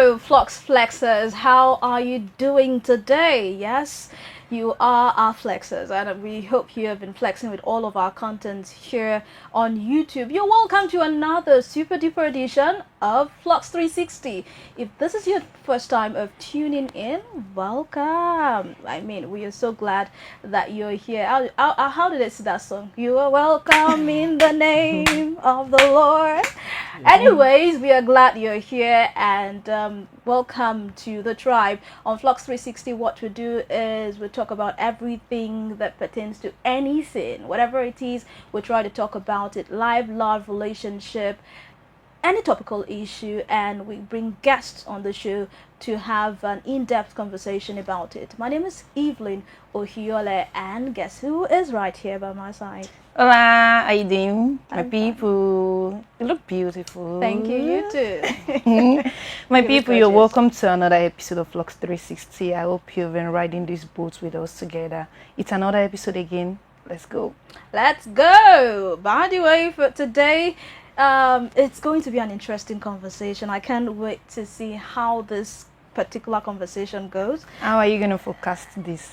Hello, Flux Flexers. How are you doing today? Yes, you are our flexers, and we hope you have been flexing with all of our content here on YouTube. You're welcome to another super duper edition of Flux 360. If this is your first time of tuning in, welcome. I mean, we are so glad that you're here. How did I see that song? You are welcome in the name of the Lord. Anyways, we are glad you're here, and welcome to the tribe. On Flux 360, what we do is we talk about everything that pertains to anything, whatever it is. We try to talk about it: life, love, relationship, any topical issue, and we bring guests on the show to have an in-depth conversation about it. My name is Evelyn Ohiole, and guess who is right here by my side? Hola, how you doing? My people, you look beautiful. Thank you, you too. My people, you're welcome to another episode of Flux 360. I hope you've been riding this boat with us together. It's another episode again. Let's go. Let's go. By the way, for today, it's going to be an interesting conversation. I can't wait to see how this particular conversation goes. How are you going to forecast this?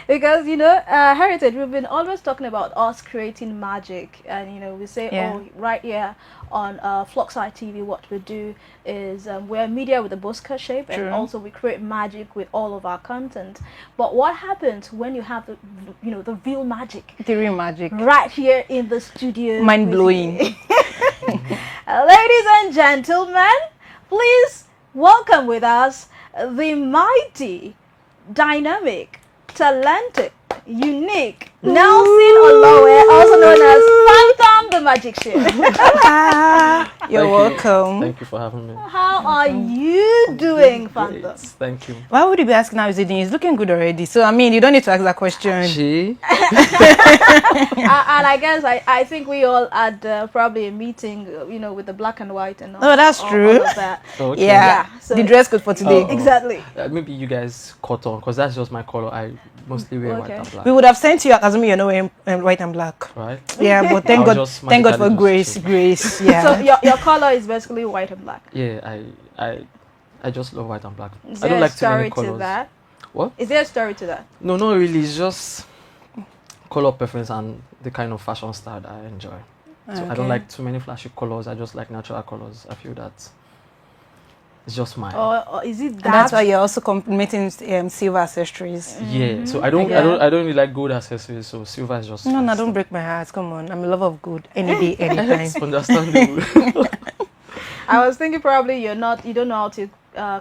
Because Heritage, we've been always talking about us creating magic, and we say, oh, right here on FluxHide TV, what we do is we're media with a Bosca shape. True. And also we create magic with all of our content. But what happens when you have the real magic? The real magic right here in the studio. Mind blowing. Ladies and gentlemen, please welcome with us the mighty, dynamic, talented, unique Nelson Olowe, also known as Phantom the Magician. You're welcome. Thank you for having me. How are you doing, Phantom? Thank you. Why would you be asking how he's doing? He's looking good already. So, I mean, you don't need to ask that question. She? And I guess I think we all had probably a meeting, with the black and white and all. Oh, that's true. All of that. Okay. Yeah. So the dress code for today. Exactly. Maybe you guys caught on, because that's just my color. I mostly wear white and black. We would have sent you out as me, you're not wearing white and black. Right? Yeah, but thank God for grace. Yeah. So your color is basically white and black. Yeah, I just love white and black. Is I there don't like a too many story colors. to that? What? Is there a story to that? No, not really. It's just color preference and the kind of fashion style that I enjoy. So I don't like too many flashy colors. I just like natural colors. I feel that it's just mine. Or is it that? And that's why you're also complimenting silver accessories. Yeah. So I don't really like gold accessories. So silver is just. No, don't break my heart. Come on, I'm a lover of gold. Any day, anytime. It's understandable. I was thinking probably you don't know how to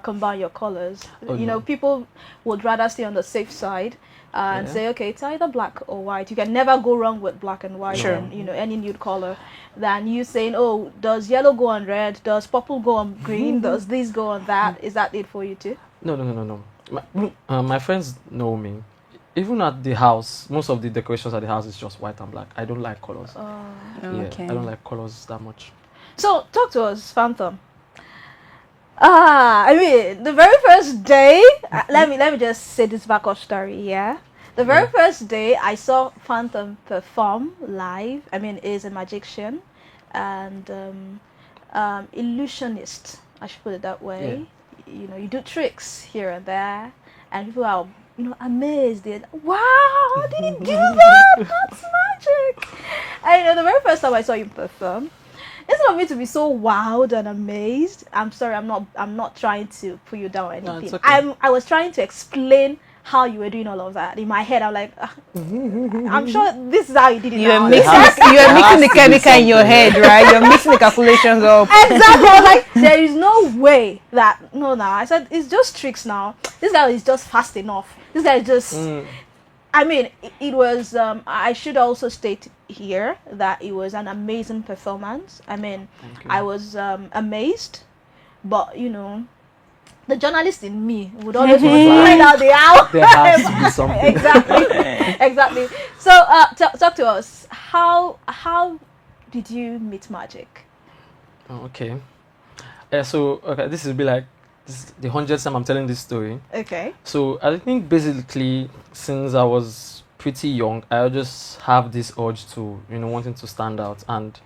combine your colors. Oh, no. People would rather stay on the safe side and say, okay, it's either black or white. You can never go wrong with black and white. Sure. And any nude color, than you saying, oh, does yellow go on red? Does purple go on green? Does this go on that? Is that it for you too? No. My friends know me. Even at the house, most of the decorations at the house is just white and black. I don't like colors. Okay. I don't like colors that much. So talk to us, Phantom. I mean, the very first day, let me just say this backup story, yeah? The very first day I saw Phantom perform live, is a magician and illusionist, I should put it that way. Yeah. You do tricks here and there, and people are, amazed. Wow, how did he do that? That's magic. And the very first time I saw him perform, instead of me to be so wowed and amazed, I'm sorry, I'm not trying to put you down or anything. No, it's okay. I was trying to explain how you were doing all of that. In my head, I'm like, I'm sure this is how you did it. You're mixing the chemical in your head, right? You're mixing the calculations up. Exactly. I was like, there is no way that, no. I said, it's just tricks now. This guy is just fast enough. This guy is just... it was, I should also state here that it was an amazing performance. I was amazed, but, the journalist in me would always want to find out the hour. There has to be something. Exactly. So, talk to us. How did you meet magic? Okay. This will be like this is the 100th time I'm telling this story. Okay. So I think basically since I was pretty young, I just have this urge to wanting to stand out, and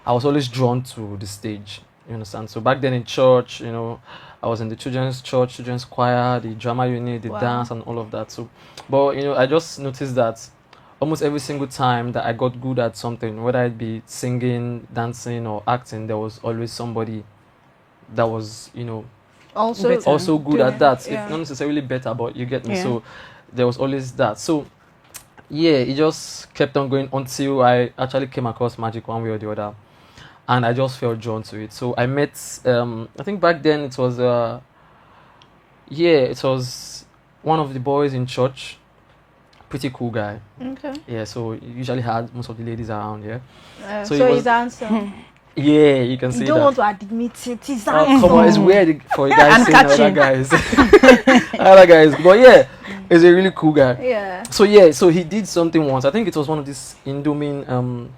I was always drawn to the stage. You understand? So back then in church, I was in the children's church, children's choir, the drama unit, the dance, and all of that. So, but I just noticed that almost every single time that I got good at something, whether it be singing, dancing, or acting, there was always somebody that was, also good at that. Yeah. If not necessarily better, but you get me. Yeah. So there was always that. So yeah, it just kept on going until I actually came across magic one way or the other. And I just felt drawn to it. So I met, I think back then it was, it was one of the boys in church. Pretty cool guy. Okay. Yeah, so he usually had most of the ladies around, yeah. So he's handsome. Yeah, you can see that. You don't want to admit it. He's handsome. Come on, it's weird for you guys seeing other guys. Other guys. But yeah, he's a really cool guy. Yeah. So he did something once. I think it was one of these Indomine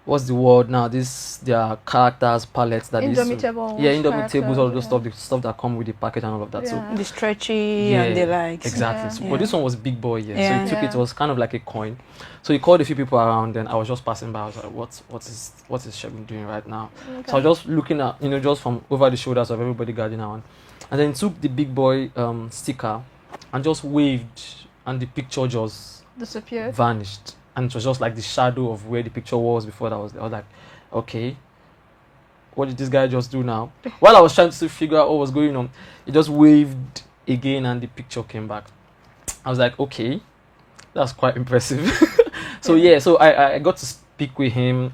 what's the word now? Their characters palettes that Indomitables. Yeah, Indomitables, all those stuff, the stuff that come with the package and all of that. Yeah. So the stretchy and the likes. Exactly. So, but this one was big boy, So he took it. It was kind of like a coin. So he called a few people around. Then I was just passing by. I was like, what is Shegun doing right now? Okay. So I was just looking at just from over the shoulders of everybody gathering around, and then took the big boy sticker and just waved, and the picture just disappeared, vanished. And it was just like the shadow of where the picture was before that was there. I was like, okay, what did this guy just do now? While I was trying to figure out what was going on, he just waved again and the picture came back. I was like, okay, that's quite impressive. So so I got to speak with him,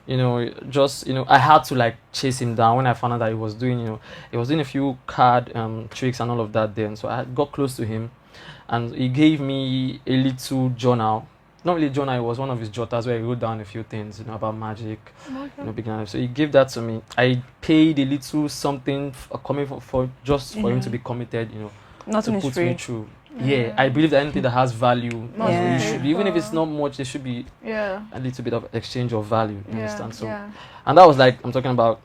I had to like chase him down when I found out that he was doing, a few card tricks and all of that then. So I got close to him and he gave me a little journal. Not really journal, it was one of his jotters where he wrote down a few things, about magic, beginner. So he gave that to me. I paid a little something coming for him to be committed, Nothing to is put me through. Yeah, I believe that anything that has value, should be, even if it's not much, there should be a little bit of exchange of value. You understand? So, and that was like, I'm talking about,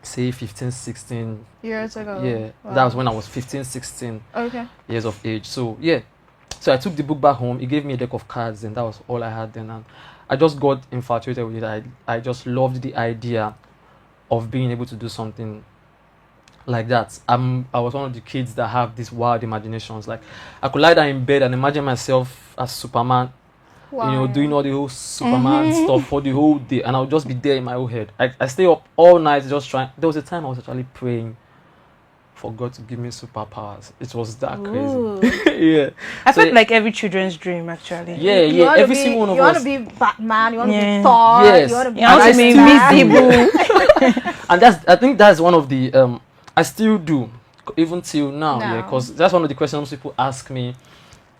say 15, 16 years ago. Yeah, wow. That was when I was 15, 16 years of age. So yeah. So I took the book back home. He gave me a deck of cards, and that was all I had then. And I just got infatuated with it. I just loved the idea of being able to do something like that. I was one of the kids that have these wild imaginations. Like I could lie down in bed and imagine myself as Superman, doing all the whole Superman stuff for the whole day, and I would just be there in my own head. I stay up all night just trying. There was a time I was actually praying for God to give me superpowers. It was that crazy. Yeah. I felt like every children's dream actually. Yeah. Every single one of us. You want to be Batman, you want to be Thor, yes. you want to be invisible. And I think that's one of the I still do, even till now, because that's one of the questions most people ask me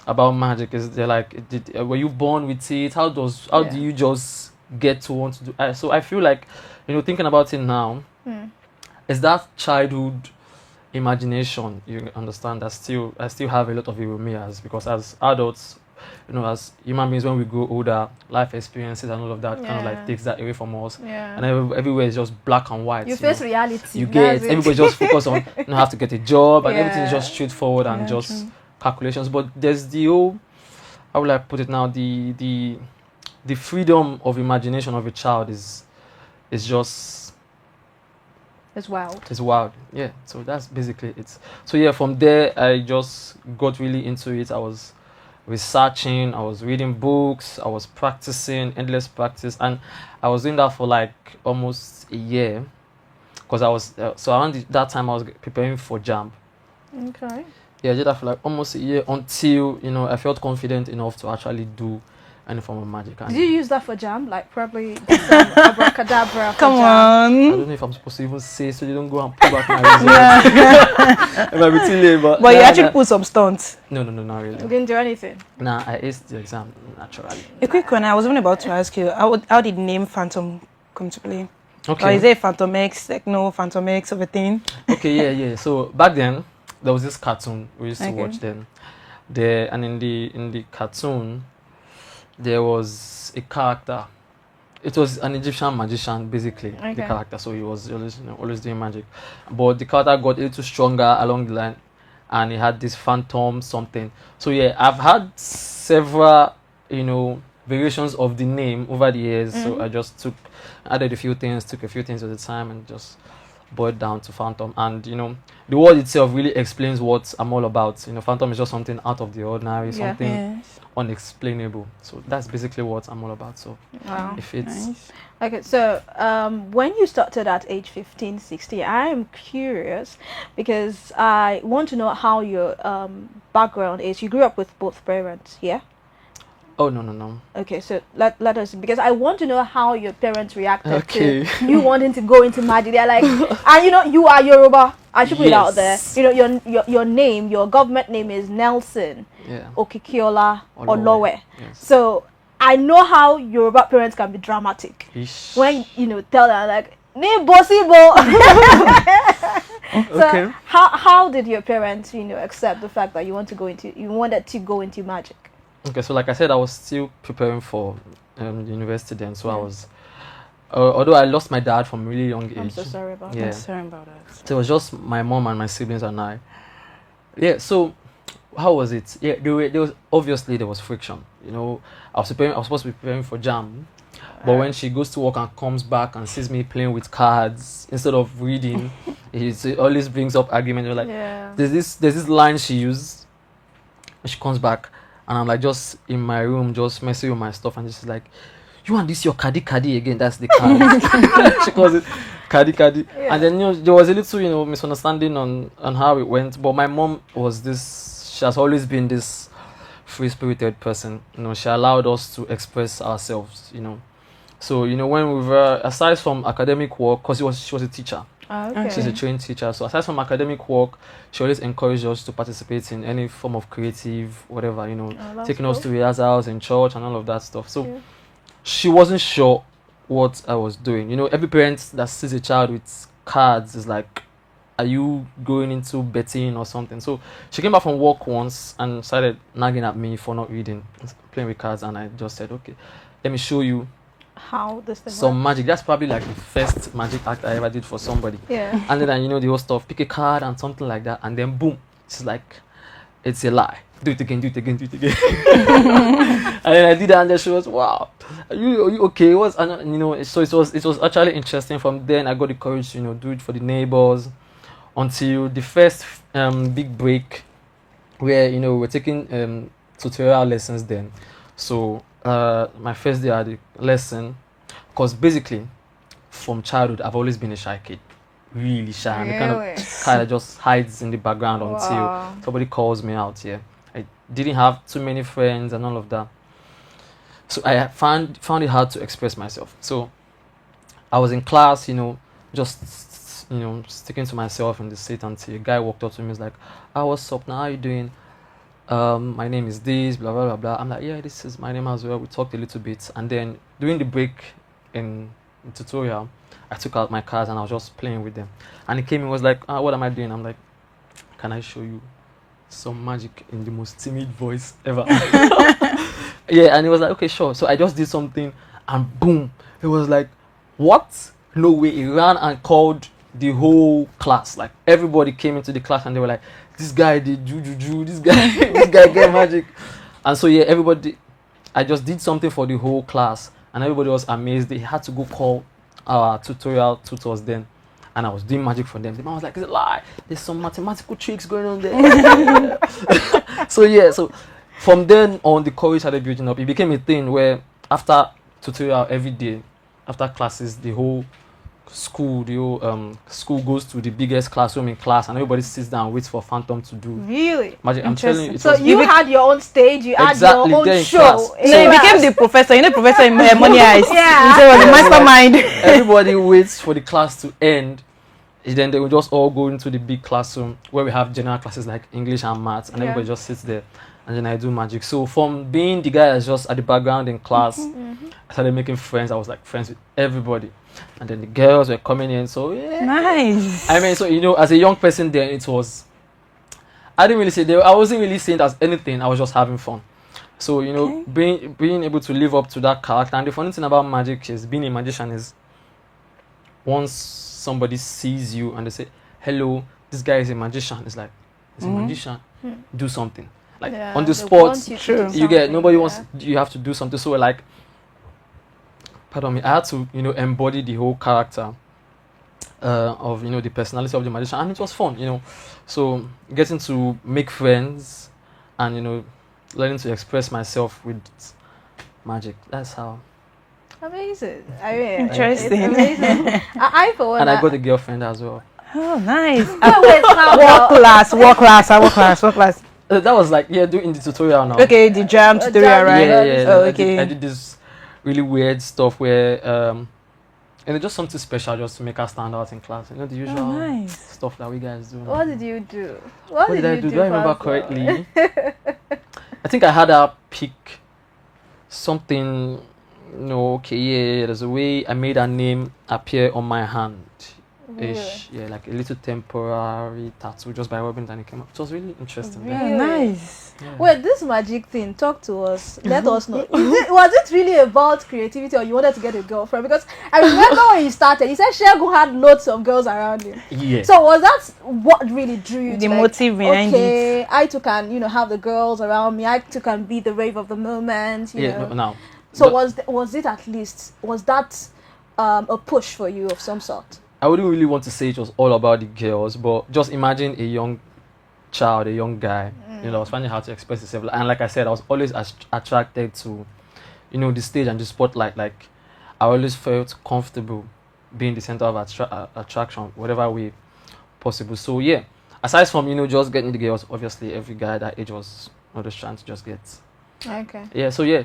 about magic. Is they're like, were you born with it? How do you just get to want to do? So I feel like, thinking about it now, is that childhood imagination, you understand, that I still have a lot of it with me, because as adults, as human beings, when we grow older, life experiences and all of that kind of like takes that away from us, and everywhere is just black and white. You face reality. You get everybody just focus on have to get a job, and everything is just straightforward and just calculations. But there's the whole, how will I put it now, the freedom of imagination of a child is just, it's wild. It's wild, yeah. So that's basically it. So yeah, from there I just got really into it. I was researching, I was reading books, I was practicing, endless practice, and I was doing that for like almost a year, because I was so around that time I was preparing for JAMB. Okay. Yeah, I did that for like almost a year until I felt confident enough to actually do any form of magic. Did you use that for JAMB? Like probably some abracadabra for Come JAMB? on. I don't know if I'm supposed to even say, so you don't go and pull back my results. It might be too late, but you actually put some stunts. No, not really. You didn't do anything? Nah, I aced the exam naturally. A quick one. I was even about to ask you, how did name Phantom come to play? Okay. Or is it Phantom X, Techno, Phantom X of a thing? Okay, yeah. So back then there was this cartoon we used to watch then. And in the cartoon there was a character. It was an Egyptian magician, basically, the character. So he was always doing magic. But the character got a little stronger along the line, and he had this phantom something. So yeah, I've had several, variations of the name over the years. So I just added a few things, took a few things at the time, and just boiled down to Phantom. And the word itself really explains what I'm all about. Phantom is just something out of the ordinary, something unexplainable. So that's basically what I'm all about. So if it's okay, so when you started at age 15, 16, I am curious because I want to know how your background is. You grew up with both parents, yeah? Oh, no. Okay, so let us, because I want to know how your parents reacted to you wanting to go into magic. They're like, and you are Yoruba. I should put it out there. Your name, your government name is Nelson Okikiola Olowe. Yes. So I know how Yoruba parents can be dramatic. Ish. When tell them like, name possible. So how did your parents accept the fact that you wanted to go into magic? Okay, so like I said, I was still preparing for university then, so I was, although I lost my dad from a really young age. I'm so sorry about that. I'm sorry about that. So it was just my mom and my siblings and I. Yeah, so how was it? Yeah, there was friction. I was supposed to be preparing for JAM, but when she goes to work and comes back and sees me playing with cards instead of reading, it always brings up argument. Like, there's this line she used, and she comes back. And I'm like just in my room, just messing with my stuff, and just like, you want this your kadi again? That's the card. She calls it kadi. Yeah. And then there was a little misunderstanding on how it went. But my mom she has always been this free-spirited person. She allowed us to express ourselves. So when we were, aside from academic work, because she was a teacher. Okay. She's a trained teacher, so aside from academic work, she always encouraged us to participate in any form of creative, whatever, taking us to rehearsals in church and all of that stuff. So she wasn't sure what I was doing. Every parent that sees a child with cards is like, are you going into betting or something? So she came back from work once and started nagging at me for not reading, playing with cards, and I just said, okay, let me show you how this thing some works. magic. That's probably like the first magic act I ever did for somebody. Yeah. And then the whole stuff, pick a card and something like that, and then boom, it's like, it's a lie. Do it again. And then I did that, and then she was, wow, are you okay? So it was actually interesting. From then I got the courage to do it for the neighbors, until the first big break, where we were taking tutorial lessons then. So my first day at the lesson, because basically from childhood I've always been a shy kid, really shy, and the kind of kid that just hides in the background until somebody calls me out. I didn't have too many friends and all of that, so I found it hard to express myself. So I was in class, just sticking to myself in the seat, until a guy walked up to me. He's like, what's up now, how you doing? My name is this, blah blah blah blah. I'm like, yeah, this is my name as well. We talked a little bit, and then during the break in tutorial, I took out my cards and I was just playing with them. And he came and was like, what am I doing? I'm like, can I show you some magic, in the most timid voice ever? Yeah, and he was like, okay, sure. So I just did something, and boom, it was like, what? No way. He ran and called the whole class. Like, everybody came into the class and they were like, this guy did juju, this guy get magic. And so everybody, I just did something for the whole class, and everybody was amazed. They had to go call our tutorial tutors then, and I was doing magic for them. The man was like, it's a lie, there's some mathematical tricks going on there. So from then on, the courage started building up. It became a thing where after tutorial every day, after classes, the whole school goes to the biggest classroom in class, and everybody sits down and waits for Phantom to do really magic. I'm telling you, so you had your own stage, you had exactly your own show. So you became the professor, professor in Money Heist. Yeah. So the mastermind. Everybody waits for the class to end, then they will just all go into the big classroom where we have general classes like English and maths, and everybody just sits there, and then I do magic. So from being the guy that's just at the background in class, I started making friends. I was like friends with everybody, and then the girls were coming in. So nice. I mean, so as a young person, then it was, I wasn't really saying it as anything. I was just having fun. So being able to live up to that character. And the funny thing about magic is, being a magician is, once somebody sees you and they say, hello, this guy is a magician, it's like, he's a magician, do something. Like Yeah, on the they spot, want you to True. do you get something, nobody yeah. wants. You have to do something. So like, pardon me, I had to embody the whole character of the personality of the magician, and it was fun. So getting to make friends and learning to express myself with magic. That's how. Amazing. I mean, Interesting. It's amazing. I for one. And I got a girlfriend as well. Oh, nice. Wait, calm Work down. class, work class, work class, work class. That was like doing the tutorial now. Okay, the jam tutorial, jam, right? Yeah. Oh, I okay. did this really weird stuff where and it's just something special just to make us stand out in class. The usual Oh, nice. stuff that we guys do. What did you do? What What did I you do? Do I remember Pastor? correctly? I think I had her pick something. No, okay, yeah. There's a way I made her name appear on my hand. Ish, yeah, like a little temporary tattoo just by rubbing it and it came up. It was really interesting. Really? Oh, nice. Yeah. Wait, this magic thing, talk to us. Let us know. Was it really about creativity or you wanted to get a girlfriend? Because I remember when you started, you said Shegun had loads of girls around him. Yeah. So was that what really drew you? The to, like, motive behind okay, I too can, have the girls around me. I too can be the wave of the moment. You Yeah, know. no, now. So But was it at least, was that a push for you of some sort? I wouldn't really want to say it was all about the girls, but just imagine a young child, a young guy, I was finding how to express himself. And like I said, I was always attracted to, the stage and the spotlight. Like, I always felt comfortable being the center of attraction, whatever way possible. So yeah, aside from, just getting the girls, obviously every guy that age was just trying to just get. Okay. Yeah, so yeah.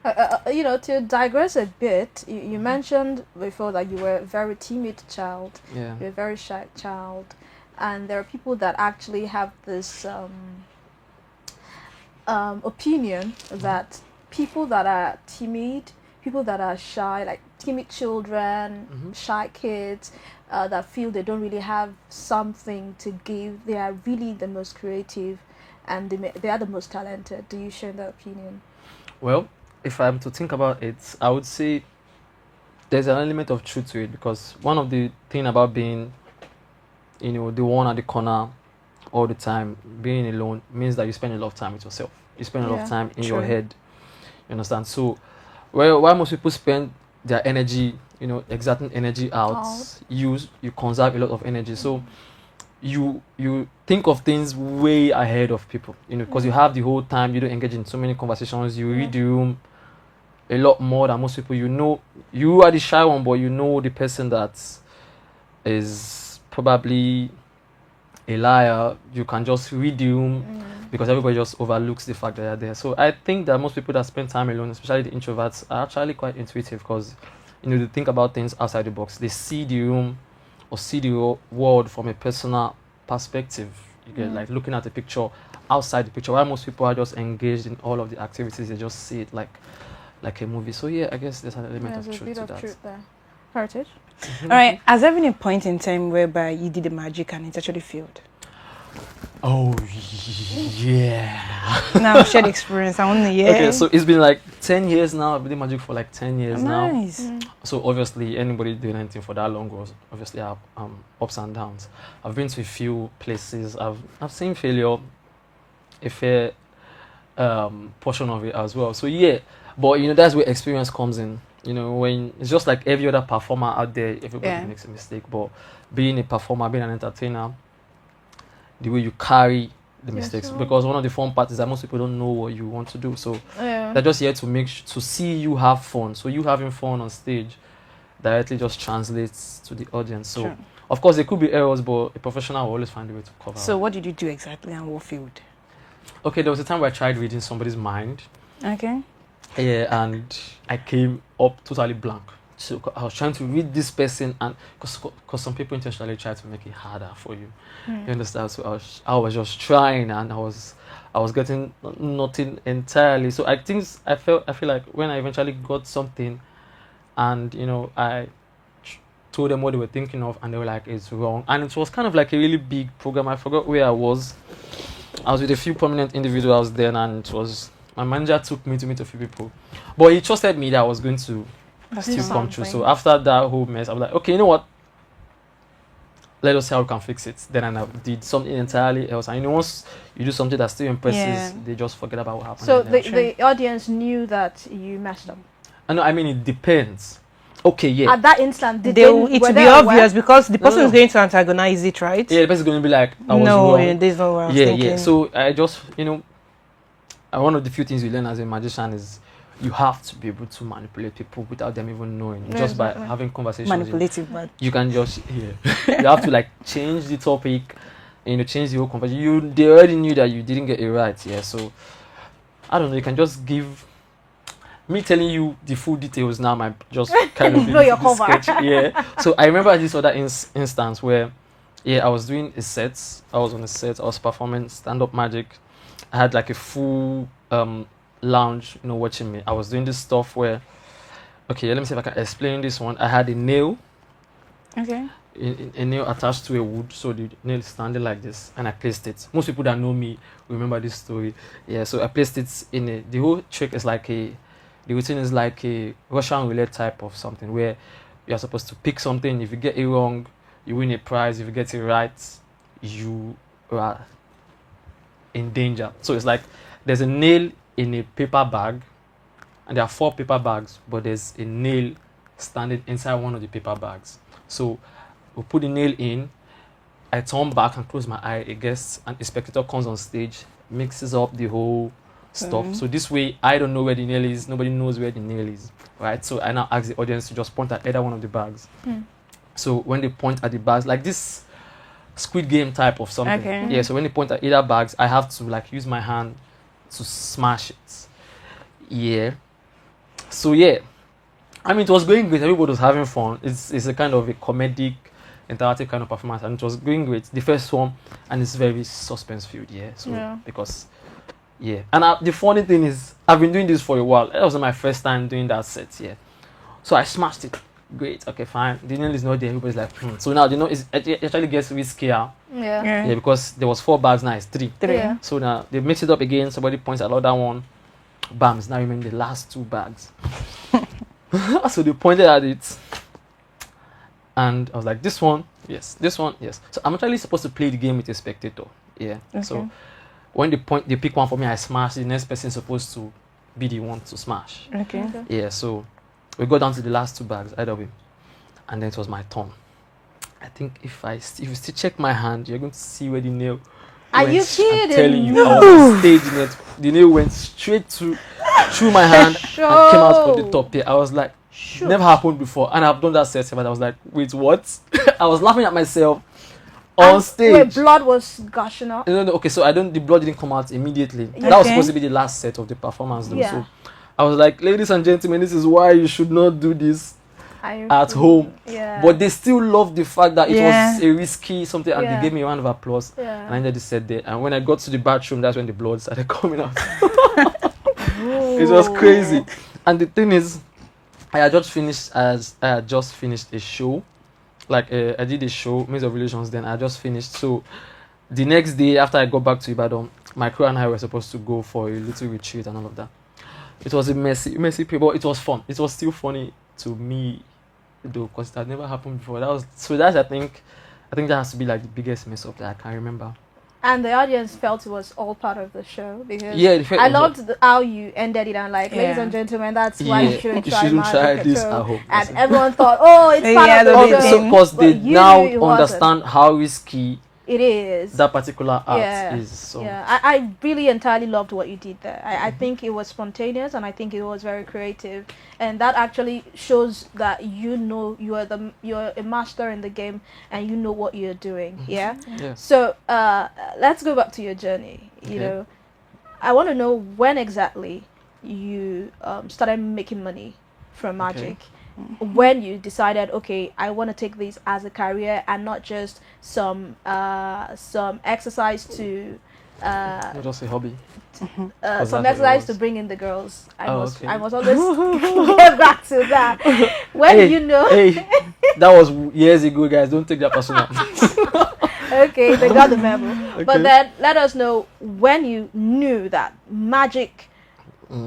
To digress a bit, you mentioned before that you were a very timid child. Yeah. You're a very shy child, and there are people that actually have this opinion that people that are timid, people that are shy, like timid children, shy kids, that feel they don't really have something to give, they are really the most creative, and they are the most talented. Do you share that opinion? Well, if I'm to think about it, I would say there's an element of truth to it, because one of the thing about being, the one at the corner all the time, being alone, means that you spend a lot of time with yourself. You spend a lot of time in your head. You understand? So, why most people spend their energy, exerting energy out, you conserve a lot of energy. So, you think of things way ahead of people, because you have the whole time. You don't engage in so many conversations. You read the room a lot more than most people. You are the shy one, but the person that is probably a liar. You can just read the room because everybody just overlooks the fact that they're there. So I think that most people that spend time alone, especially the introverts, are actually quite intuitive, because they think about things outside the box. They see the room or see the world from a personal perspective. You get like looking at the picture outside the picture, while most people are just engaged in all of the activities. They just see it like a movie. So yeah, I guess there's an element of truth to that. Truth there. Heritage. All right. Has there been a point in time whereby you did the magic and it actually failed? Oh yeah. Now shared experience. I want to hear. Okay, so it's been like 10 years now. I've been doing magic for like 10 years now. Nice. So obviously, anybody doing anything for that long was obviously have ups and downs. I've been to a few places. I've seen failure, a fair portion of it as well. So yeah, but that's where experience comes in. When it's just like every other performer out there, everybody makes a mistake. But being a performer, being an entertainer, the way you carry the mistakes, because one of the fun parts is that most people don't know what you want to do. So they're just here to see you have fun. So you having fun on stage directly just translates to the audience. So of course there could be errors, but a professional will always find a way to cover. So what did you do exactly and what failed? Okay, there was a time where I tried reading somebody's mind. Okay. Yeah, and I came up totally blank. So I was trying to read this person, and because some people intentionally try to make it harder for you. You understand? So I was just trying, and I was getting nothing entirely. So I feel like when I eventually got something, and I told them what they were thinking of, and they were like, it's wrong. And it was kind of like a really big program. I forgot where I was. I was with a few prominent individuals then, and it was my manager took me to meet a few people, but he trusted me that I was going to still come true. So after that whole mess, I was like, okay, you know what? let us see how we can fix it. Then I did something entirely else. And once you do something that still impresses, they just forget about what happened. So the audience knew that you messed up. I mean, it depends. Okay, yeah. At that instant, it will be obvious because the person is going to antagonize it, right? Yeah, the person is going to be like, I was wrong. This is not what I was thinking. Yeah. So I just, one of the few things you learn as a magician is you have to be able to manipulate people without them even knowing. Just by having conversations. Manipulative, but you can just, you have to like change the topic, change the whole conversation. They already knew that you didn't get it right, so I don't know, you can just give. Me telling you the full details now might just kind of blow your cover. Yeah. So I remember this other instance where, I was doing a set. I was on a set. I was performing stand-up magic. I had like a full lounge, watching me. I was doing this stuff where, okay, let me see if I can explain this one. I had a nail. Okay. A nail attached to a wood, so the nail is standing like this, and I placed it. Most people that know me remember this story. Yeah. So I placed it in the whole trick is like the routine is like a Russian roulette type of something where you're supposed to pick something. If you get it wrong, you win a prize. If you get it right, you are in danger. So it's like there's a nail in a paper bag, and there are 4 paper bags, but there's a nail standing inside one of the paper bags. So we put the nail in, I turn back and close my eye. A guest and a spectator comes on stage, mixes up the whole stuff. So this way I don't know where the nail is, nobody knows where the nail is, right? So I now ask the audience to just point at either one of the bags. So when they point at the bags, like this Squid Game type of something, so when they point at either bags, I have to like use my hand to smash it. So I mean, it was going great. Everybody was having fun. It's a kind of a comedic, interactive kind of performance, and it was going great. The first one, and it's very suspense filled, because and the funny thing is, I've been doing this for a while. That was my first time doing that set, So I smashed it. Great, okay, fine. The nail is not there. Everybody's like, So now, it actually gets riskier. Yeah, because there was 4 bags, now it's 3. So now they mix it up again. Somebody points at another one. Bam, it's now remaining the last 2 bags. So they pointed at it. And I was like, this one, yes. This one, yes. So I'm actually supposed to play the game with a spectator. So when they pick one for me, I smash. The next person is supposed to be the one to smash. So we go down to the last 2 bags, either way, and then it was my turn. I think if you still check my hand, you're going to see where the nail. Are you kidding? I'm telling you, I was on stage. The nail went straight through my hand and came out on the top here. I was like, never happened before, and I've done that set, but I was like, wait, what? I was laughing at myself. On stage. Wait, blood was gushing out? No, okay, so the blood didn't come out immediately. That was supposed to be the last set of the performance though. So I was like, ladies and gentlemen, this is why you should not do this at home. But they still loved the fact that it was a risky something, and they gave me a round of applause. And I ended the set there. And when I got to the bathroom, that's when the blood started coming out. It was crazy. And the thing is, I had just finished a show. Like I did a show, Maze of Relations, then I just finished. So the next day after I got back to Ibadan, my crew and I were supposed to go for a little retreat and all of that. It was a messy period, but it was fun. It was still funny to me though, because it had never happened before. I think that has to be like the biggest mess up that I can remember. And the audience felt it was all part of the show, because I loved how you ended it, and like, ladies and gentlemen, that's why you shouldn't try this at home. And everyone thought, it's part of the show. Because they now understand how risky it is. That particular art is. So. I really entirely loved what you did there. I think it was spontaneous, and I think it was very creative, and that actually shows that you're a master in the game, and you know what you're doing. So let's go back to your journey. You know, I want to know when exactly you started making money from magic. When you decided, okay, I want to take this as a career and not just some exercise to not just a hobby. Some exercise to bring in the girls. I must always get back to that. When that was years ago, guys. Don't take that personal. Okay, they got the memo. But then let us know when you knew that magic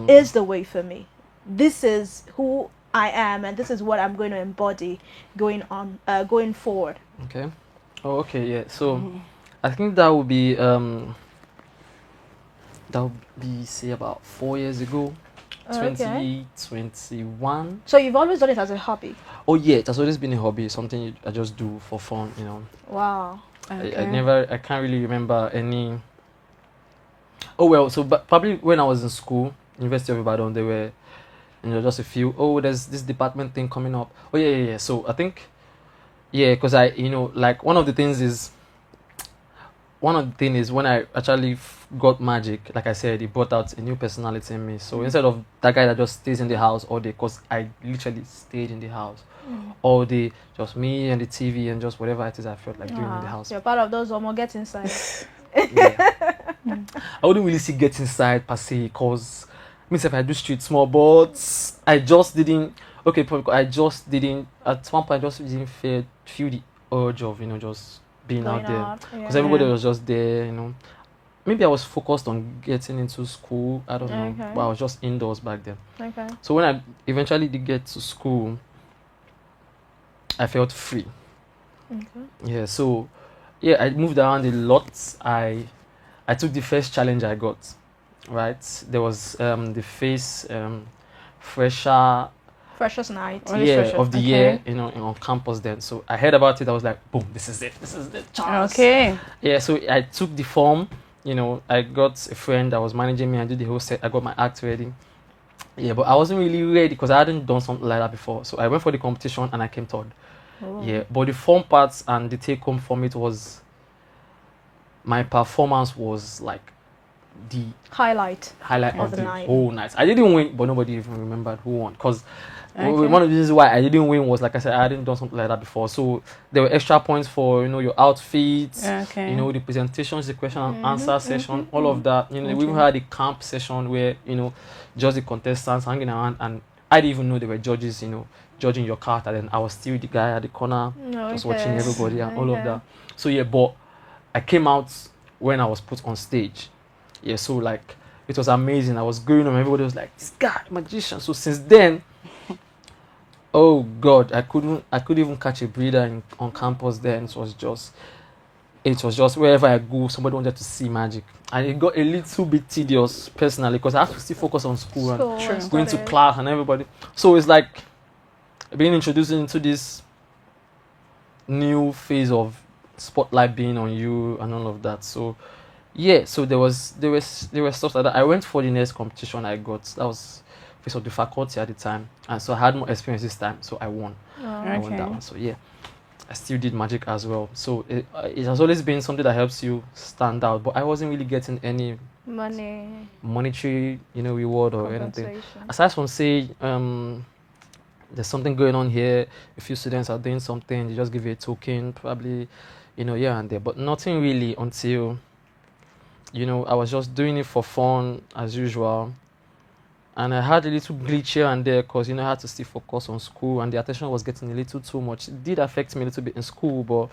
is the way for me. This is who I am, and this is what I'm going to embody going forward. Oh, okay, yeah. So I think that would be say about 4 years ago, Okay. 2021. So you've always done it as a hobby? Oh yeah, it has always been a hobby, something I just do for fun, Wow. Okay. I can't really remember any. Oh well, so but probably when I was in school, University of Ibadan, there were just a few. Oh, there's this department thing coming up. Oh yeah. So I think yeah, because I like one of the things is when I actually got magic, like I said, it brought out a new personality in me. So instead of that guy that just stays in the house all day, because I literally stayed in the house all day, just me and the TV and just whatever it is I felt like doing in the house. You're part of those get inside. Yeah. I wouldn't really see get inside per se, because means if I do street small, but I just didn't. Okay, probably I just didn't. At one point, I just didn't feel the urge of just being Going out there, out, because yeah. everybody was just there. Maybe I was focused on getting into school. I don't know, Okay. but I was just indoors back then. Okay. So when I eventually did get to school, I felt free. Okay. Yeah. So yeah, I moved around a lot. I took the first challenge I got. Right, there was the face Freshers night. Oh, this freshers, of the okay. year, on campus then. So I heard about it. I was like, boom, this is the chance. Okay. Yeah, so I took the form. I got a friend that was managing me. I did the whole set. I got my act ready. Yeah, but I wasn't really ready because I hadn't done something like that before. So I went for the competition and I came third. Oh. Yeah, but the form parts and the take home from it was, my performance was like the Highlight. highlight Of of the the night. whole night. I didn't win, but nobody even remembered who won. Because Okay. one of the reasons why I didn't win was, like I said, I hadn't done something like that before. So there were extra points for your outfits, Okay. the presentations, the question and answer session, all of that. We even Okay. had a camp session where just the contestants hanging around, and I didn't even know they were judges. Judging your character. Then I was still the guy at the corner, just watching everybody and all of that. So yeah, but I came out when I was put on stage. Yeah, so like it was amazing. I was going on, everybody was like, this guy, magician. So since then, oh god, I couldn't even catch a breather on campus then. It was just wherever I go, somebody wanted to see magic. And it got a little bit tedious personally, because I have to still focus on school and True. going to class and everybody. So it's like being introduced into this new phase of spotlight being on you and all of that. So yeah, so there were stuff like that. I went for the next competition I got. That was face of the faculty at the time, and so I had more experience this time. So I won. I won that Okay. one. So yeah, I still did magic as well. So it has always been something that helps you stand out. But I wasn't really getting any Money. monetary, reward or anything. Compensation. Aside from say, there's something going on here. A few students are doing something. They just give you a token, probably, here and there. But nothing really until, I was just doing it for fun as usual. And I had a little glitch here and there because, I had to still focus on school and the attention was getting a little too much. It did affect me a little bit in school, but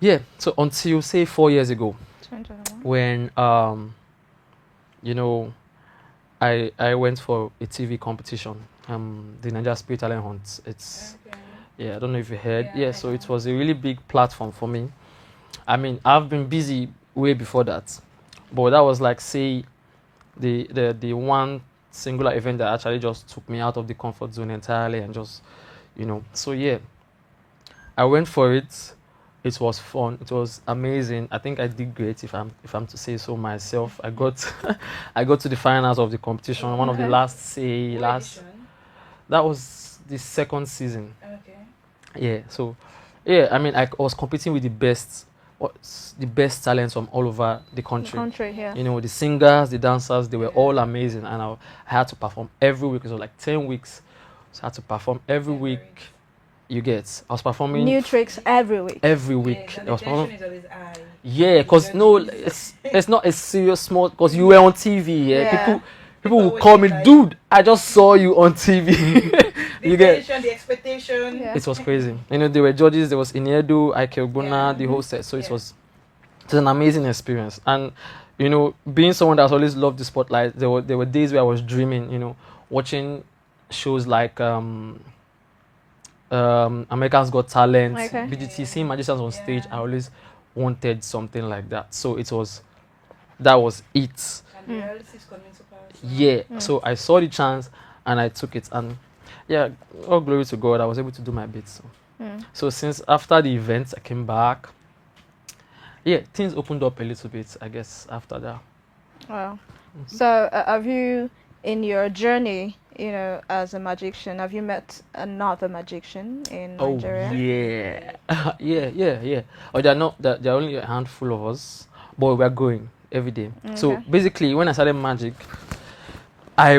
yeah. So until say 4 years ago, 2021. when I went for a TV competition, the Nigeria Spirit Talent Hunt. It's I don't know if you heard. Yeah, so it was a really big platform for me. I mean, I've been busy way before that, but that was like say the one singular event that actually just took me out of the comfort zone entirely and just so yeah, I went for it. It was fun. It was amazing. I think I did great, if I'm to say so myself. I got I got to the finals of the competition. One of the last that was the second season. Okay. Yeah. So yeah, I mean, I was competing with the best talents from all over the The country. country here. The singers, the dancers, they were all amazing, and I had to perform every week. It was like 10 weeks, so I had to perform every week. You get, I was performing New tricks every week. every week. I was is performing, always high. yeah, because no, it's not a serious small, because you were on TV. Yeah, Yeah. people will People call me, will like- dude, I just saw you on TV. You get. the expectation. Yeah. It was crazy. There were judges. There was Iniedu, Ike Ogbonna, Yeah. the whole set. So it Yeah. was an amazing experience. And being someone that's always loved the spotlight, there were days where I was dreaming. Watching shows like America's Got Talent, Okay. BGT, seeing magicians on stage. I always wanted something like that. So that was it. And the realities coming to pass. Yeah. So I saw the chance and I took it, and yeah, all glory to God, I was able to do my bit. So since after the event, I came back. Yeah, things opened up a little bit, I guess, after that. Wow. So have you, in your journey, you know, as a magician, have you met another magician in Nigeria? Oh yeah, yeah. Oh, there are only a handful of us, but we're growing every day. So basically, when I started magic, I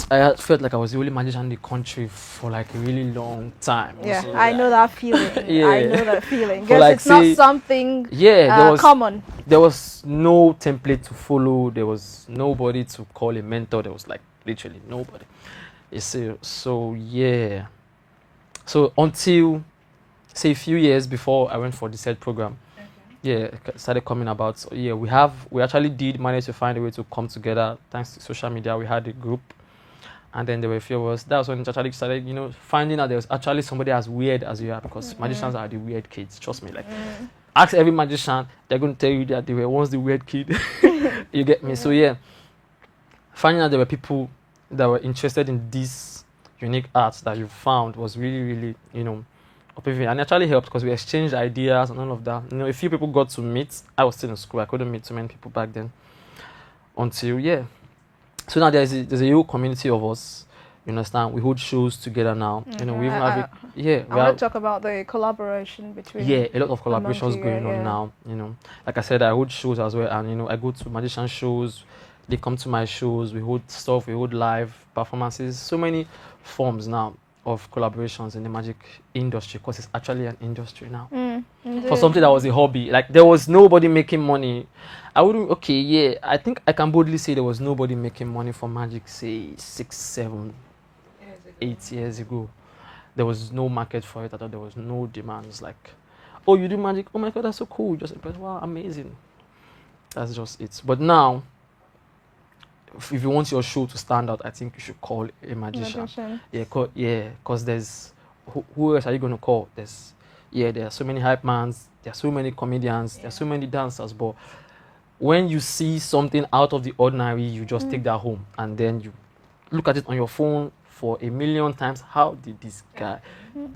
had felt like I was the only magician in the country for like a really long time. Yeah, So, I know that feeling. Yeah. I know that feeling. For Because like, it's not something there was common. There was no template to follow. There was nobody to call a mentor. There was like literally nobody. You see, so yeah. So until say a few years before I went for the said program, yeah, it started coming about. So yeah, we actually did manage to find a way to come together thanks to social media. We had a group, and then there were a few of us. That was when it actually started, you know, finding out there was actually somebody as weird as you are, because magicians are the weird kids. Trust me, like ask every magician, they're going to tell you that they were once the weird kid. You get me? So yeah, finding out there were people that were interested in this unique art that you found was really, really, you know, uplifting, and it actually helped because we exchanged ideas and all of that. You know, a few people got to meet. I was still in school. I couldn't meet too many people back then. Until yeah, so now there's a whole community of us. You understand? We hold shows together now. You know, we even have it. Yeah, I want to talk about the collaboration between. Yeah, a lot of collaborations you, going on now. You know, like I said, I hold shows as well, and you know, I go to magician shows. They come to my shows. We hold stuff. We hold live performances. So many forms now of collaborations in the magic industry, because it's actually an industry now. For something that was a hobby, like there was nobody making money. I wouldn't. Okay, yeah, I think I can boldly say there was nobody making money for magic, say 6, 7, 8 years ago. There was no market for it. I thought there was no demands. Like, oh, you do magic? Oh my God, that's so cool. Just wow, amazing. That's just it. But now, if you want your show to stand out, I think you should call a magician. Yeah, because there's who else are you going to call? There are so many hype mans, there are so many comedians, there are so many dancers, but when you see something out of the ordinary, you just take that home and then you look at it on your phone for a million times. How did this guy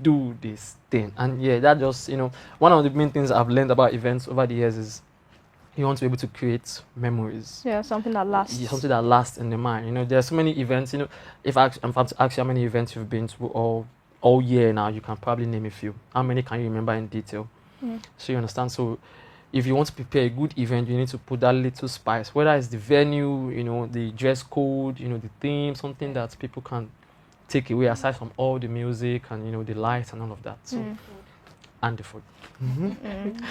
do this thing? And yeah, that just, you know, one of the main things I've learned about events over the years is you want to be able to create memories. Yeah, something that lasts. Yeah, something that lasts in the mind. You know, there are so many events. You know, if I'm to ask you how many events you've been to all year now, you can probably name a few. How many can you remember in detail? So you understand. So if you want to prepare a good event, you need to put that little spice, whether it's the venue, you know, the dress code, you know, the theme, something that people can take away aside from all the music and, you know, the lights and all of that. So and the food.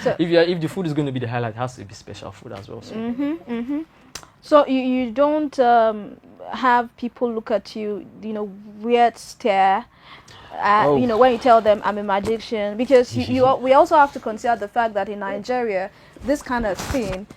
So if the food is going to be the highlight, it has to be special food as well. So, so you don't have people look at you, you know, weird stare. You know, when you tell them I'm a magician, because we also have to consider the fact that in Nigeria, this kind of thing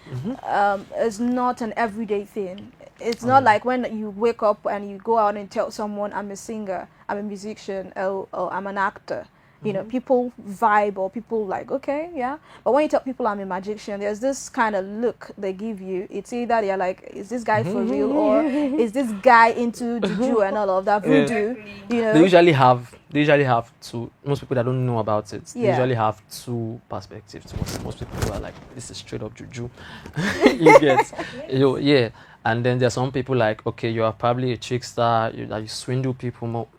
is not an everyday thing. It's not like when you wake up and you go out and tell someone I'm a singer, I'm a musician, or I'm an actor. You know, people vibe, or people like, okay, yeah. But when you tell people I'm a magician, there's this kind of look they give you. It's either they're like, is this guy for real, or is this guy into juju and all of that voodoo? You know, they usually have two. Most people that don't know about it, they usually have two perspectives. Most people are like, this is straight up juju. You get, yeah. And then there's some people like, okay, you are probably a trickster, you swindle people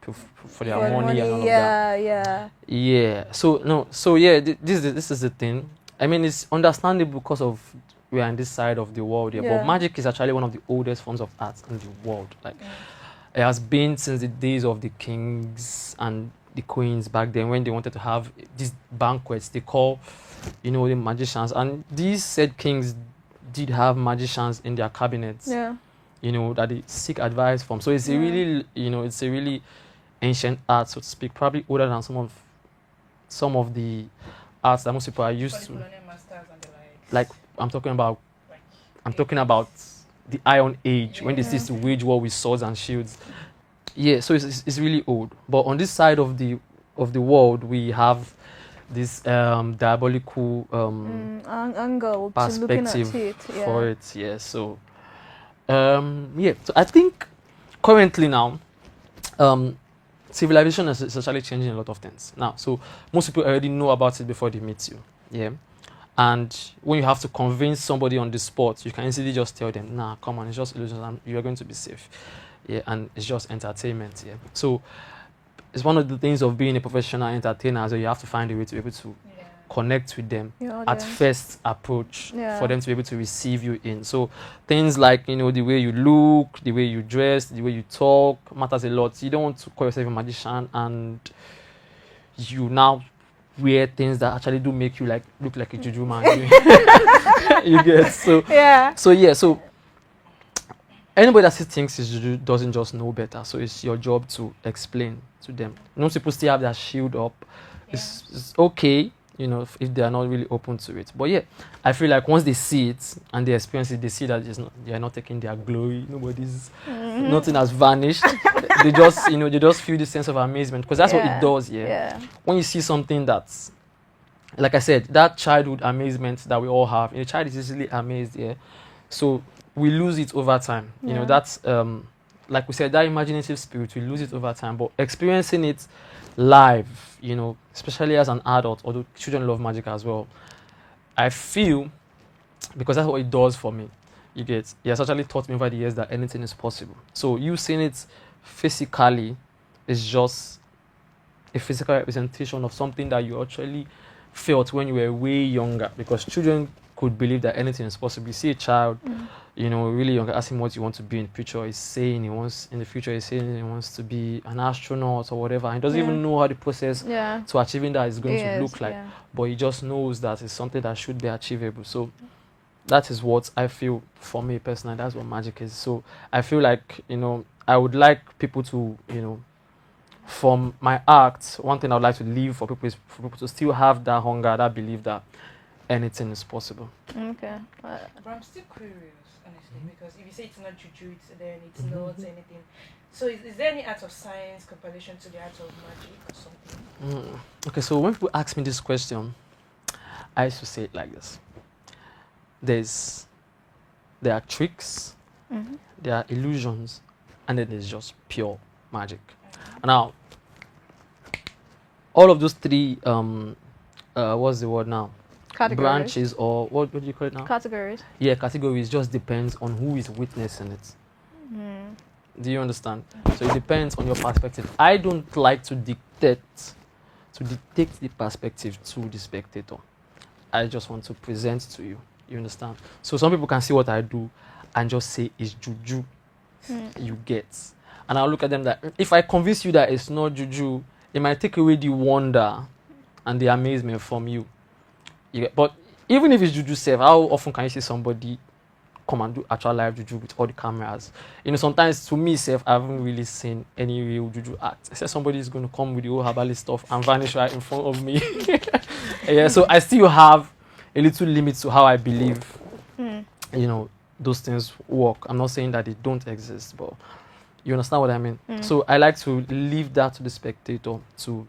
for their money and all of that. Yeah. So yeah, this is the thing. I mean, it's understandable because of we are on this side of the world here. But magic is actually one of the oldest forms of art in the world. Like, it has been since the days of the kings and the queens back then, when they wanted to have these banquets. They call, you know, the magicians, and these said kings did have magicians in their cabinets, you know, that they seek advice from. So it's a really, you know, it's a really ancient art, so to speak, probably older than some of the arts that most people are used to. Like I'm talking about the Iron Age, when they used to wage war with swords and shields. Yeah, so it's really old. But on this side of the of the world, we have this diabolical angle perspective to looking at it. for it. Yeah. So yeah. So I think currently now, civilization is actually changing a lot of things now. So most people already know about it before they meet you. Yeah. And when you have to convince somebody on the spot, you can easily just tell them, nah, come on, it's just illusions, and you're going to be safe. Yeah, and it's just entertainment. Yeah. So it's one of the things of being a professional entertainer, so you have to find a way to be able to connect with them at first approach for them to be able to receive you in. So things like, the way you look, the way you dress, the way you talk matters a lot. You don't want to call yourself a magician and you now wear things that actually do make you look like a juju man. You get so anybody that thinks it's juju doesn't just know better. So it's your job to explain to them. Most people still have their shield up. It's okay, if they are not really open to it. But yeah, I feel like once they see it and they experience it, they see that they are not taking their glory. Nothing has vanished. They just, they just feel this sense of amazement, because that's what it does. Yeah. When you see something that's, like I said, that childhood amazement that we all have, a child is easily amazed. Yeah. So we lose it over time. That's like we said, that imaginative spirit, we lose it over time. But experiencing it live, especially as an adult, although children love magic as well, I feel, because that's what it does for me. It has actually taught me over the years that anything is possible. So you seeing it physically is just a physical representation of something that you actually felt when you were way younger, because children could believe that anything is possible. You see a child, really young, ask him what you want to be in the future. He's saying he wants to be an astronaut or whatever. He doesn't even know how the process to achieving that is going to look like. But he just knows that it's something that should be achievable. So that is what I feel, for me personally, that's what magic is. So I feel like, I would like people to, from my act, one thing I would like to leave for people is for people to still have that hunger, that belief that anything is possible. Okay. But I'm still curious, honestly, because if you say it's not juju, it's not anything. So is there any art of science compilation to the art of magic or something? Okay, so when people ask me this question, I used to say it like this. There are tricks, there are illusions, and then there's just pure magic. Now, all of those three, what's the word now? Categories. Branches, or what do you call it now? Categories. Yeah, categories just depends on who is witnessing it. Do you understand? So it depends on your perspective. I don't like to dictate the perspective to the spectator. I just want to present to you. You understand? So some people can see what I do and just say it's juju. You get. And I'll look at them that if I convince you that it's not juju, it might take away the wonder and the amazement from you. But even if it's juju self, how often can you see somebody come and do actual live juju with all the cameras? Sometimes to me self, I haven't really seen any real juju act. Except somebody is going to come with the whole herbalist stuff and vanish right in front of me. So I still have a little limit to how I believe, those things work. I'm not saying that they don't exist, but you understand what I mean? So I like to leave that to the spectator to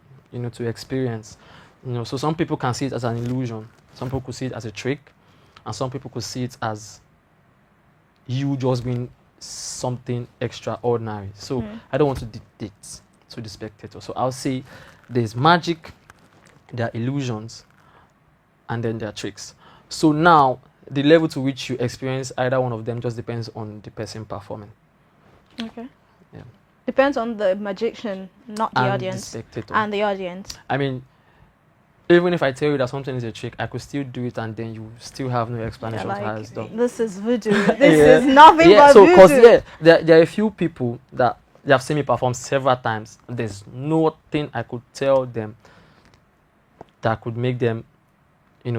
experience. So some people can see it as an illusion. Some people could see it as a trick. And some people could see it as you just being something extraordinary. So I don't want to dictate to the spectator. So I'll say there's magic, there are illusions, and then there are tricks. So now, the level to which you experience either one of them just depends on the person performing. Okay. Yeah. Depends on the magician, not the audience. The spectator. And the audience. I mean, even if I tell you that something is a trick, I could still do it, and then you still have no explanation for how it's done. This is voodoo. This is nothing but so, voodoo. Because there are a few people that they have seen me perform several times. There's nothing I could tell them that could make them,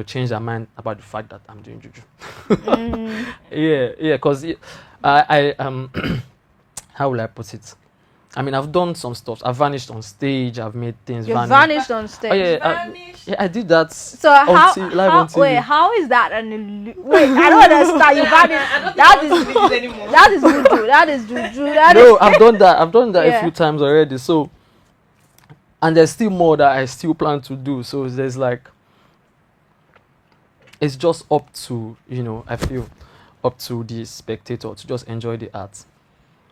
change their mind about the fact that I'm doing juju. Because I how will I put it? I mean, I've done some stuff. I've vanished on stage. I've made things vanish. Vanished on stage. Oh, yeah, I did that. So how is that an illusion? Wait, I don't understand. You vanished. That is voodoo. That is juju. I've done that. I've done that a few times already. So And there's still more that I still plan to do. So there's like, it's just up to, I feel up to the spectator to just enjoy the art.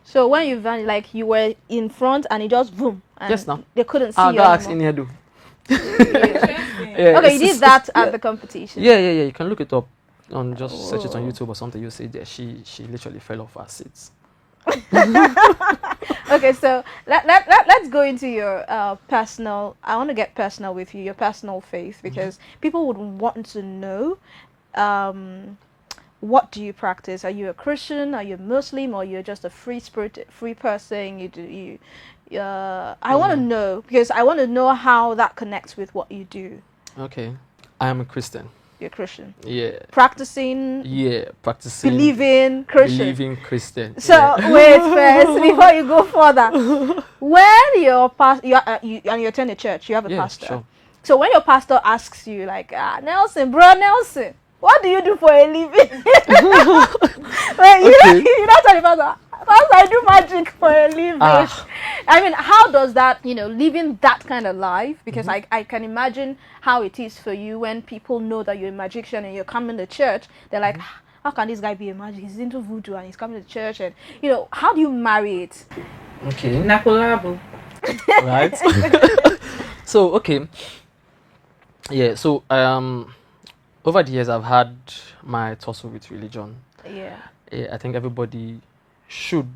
So when you like you were in front and it just boom, and Yes, now they couldn't see you that's anymore. in here, do. Interesting. Yeah, Okay, you did that at yeah. the competition. Yeah. You can look it up on just search it on Oh. YouTube or something. You see there she literally fell off her seats. Okay, so let's go into your personal. I want to get personal with you, your personal faith, because people would want to know. What do you practice? Are you a Christian? Are you a Muslim? Or you're just a free spirit, free person? I want to know, because I want to know how that connects with what you do. Okay, I am a Christian. You're a Christian. Yeah. Practicing, Practicing. believing Christian. Believing Christian. So wait first before you go further. When your you attend a church, you have a pastor. Sure. So when your pastor asks you like, Nelson, bro, Nelson, what do you do for a living? Like, you don't tell the pastor, I do magic for a living. I mean, how does that, living that kind of life? Because I can imagine how it is for you when people know that you're a magician and you're coming to church. They're like, how can this guy be a magic? He's into voodoo and he's coming to church. And, how do you marry it? Okay. Nakolabo. Right. So, okay. Yeah, so over the years I've had my tussle with religion. Yeah. I think everybody should,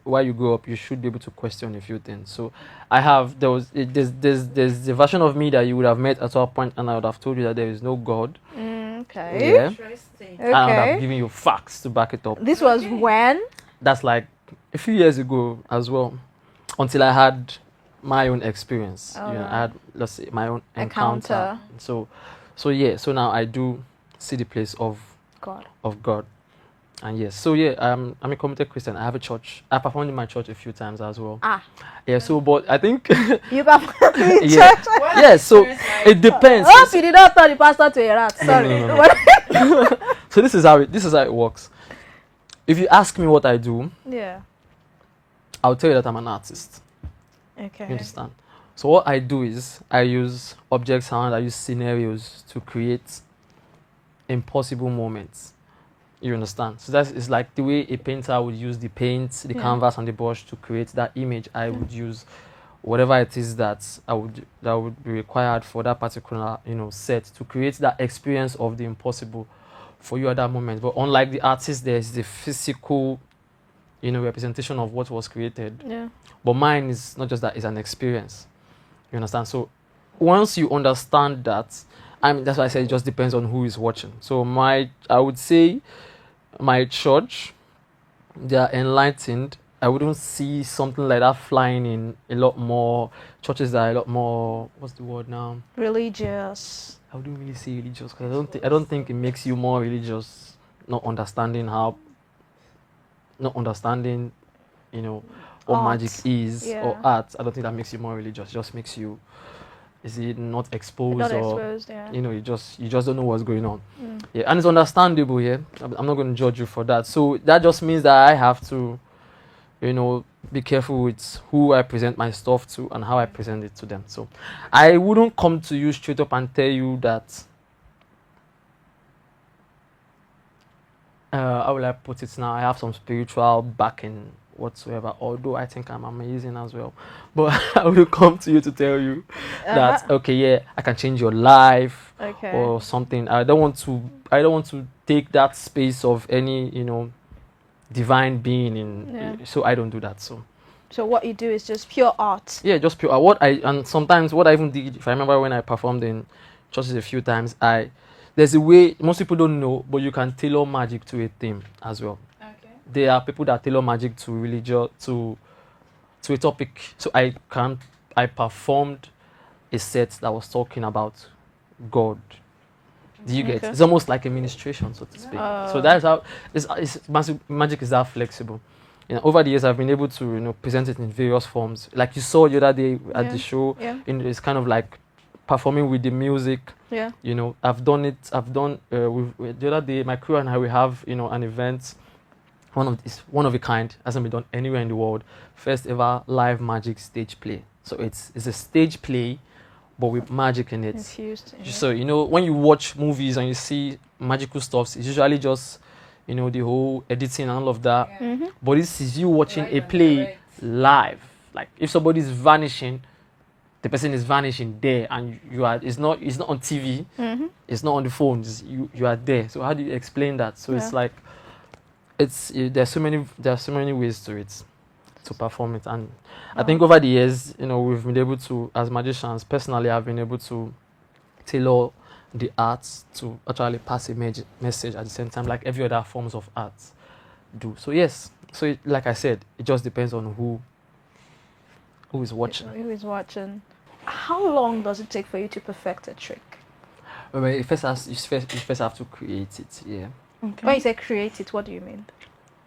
while you grow up, you should be able to question a few things. So I have, there's the version of me that you would have met at some point, and I would have told you that there is no God. Okay. Yeah. Interesting. And I would have Okay. given you facts to back it up. This was when? That's like a few years ago as well, until I had my own experience. I had, let's say, my own encounter. So now I do see the place of God. And yes, so I'm a committed Christian. I have a church. I performed in my church a few times as well. Yeah, so but I think You performed in Yeah. church? yeah, so it depends. Oh, you did not turn the pastor to a rat. Sorry. No. So this is how it works. If you ask me what I do, Yeah. I'll tell you that I'm an artist. You Okay. understand? So what I do is I use objects and I use scenarios to create impossible moments. You understand? So it's like the way a painter would use the paint, the canvas, and the brush to create that image. I would use whatever it is that would be required for that particular set to create that experience of the impossible for you at that moment. But unlike the artist, there's the physical representation of what was created. Yeah. But mine is not just that; it's an experience. You understand? So once you understand that, that's why I said it just depends on who is watching. So I would say my church, they are enlightened. I wouldn't see something like that flying in a lot more churches that are a lot more, what's the word now? Religious. I wouldn't really say religious because I don't think it makes you more religious. Not understanding, what Art. magic is or Yeah. art. I don't think that makes you more religious. It just makes you, is it not exposed Not or exposed, yeah. you just don't know what's going on. Yeah, and it's understandable. Yeah, I'm not going to judge you for that. So that just means that I have to, be careful with who I present my stuff to and how I present it to them. So I wouldn't come to you straight up and tell you that. How will I put it now? I have some spiritual backing whatsoever, although I think I'm amazing as well. But I will come to you to tell you that I can change your life or something. I don't want to take that space of any divine being so I don't do that. So what you do is just pure art. Yeah, just pure. And sometimes what I even did, if I remember when I performed in churches a few times, there's a way most people don't know, but you can tailor magic to a theme as well. Okay. There are people that tailor magic to religion to a topic. So I performed a set that was talking about God. Do you get? It's almost like a ministration, so to speak. So that's how magic is that flexible. Over the years, I've been able to present it in various forms. Like you saw the other day at the show, it's kind of like performing with the music. Yeah. I've done it. With the other day, my crew and I, we have an event. One of a kind, hasn't been done anywhere in the world. First ever live magic stage play. So it's a stage play, but with magic in it. Infused. So when you watch movies and you see magical stuff, it's usually just the whole editing and all of that. Yeah. Mm-hmm. But this is you watching Live a and play direct. live. Like if somebody is vanishing, the person is vanishing there, and you are. It's not on TV. Mm-hmm. It's not on the phone. You are there. So how do you explain that? So it's like there's so many ways to it, to perform it. And I think over the years, we've been able to, as magicians, personally, I've been able to tailor the arts to actually pass a message at the same time, like every other forms of art do. So yes, like I said, it just depends on who is watching. Who is watching? How long does it take for you to perfect a trick? Well, you first have to create it. Yeah. Okay. When you say create it, what do you mean?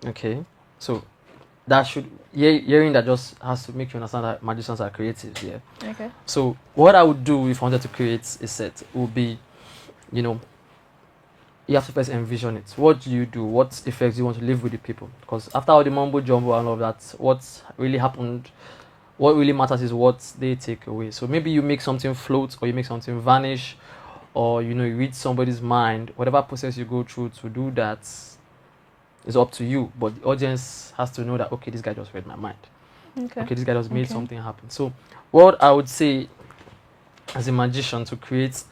Okay. So that hearing that just has to make you understand that magicians are creative. Yeah. Okay. So what I would do if I wanted to create a set would be, you have to first envision it. What do you do? What effects do you want to leave with the people? Because after all the mumbo jumbo and all of that, what really happened, what really matters is what they take away. So maybe you make something float, or you make something vanish, or you read somebody's mind. Whatever process you go through to do that is up to you. But the audience has to know that, okay, this guy just read my mind. Okay, this guy just made something happen. So what I would say as a magician, to create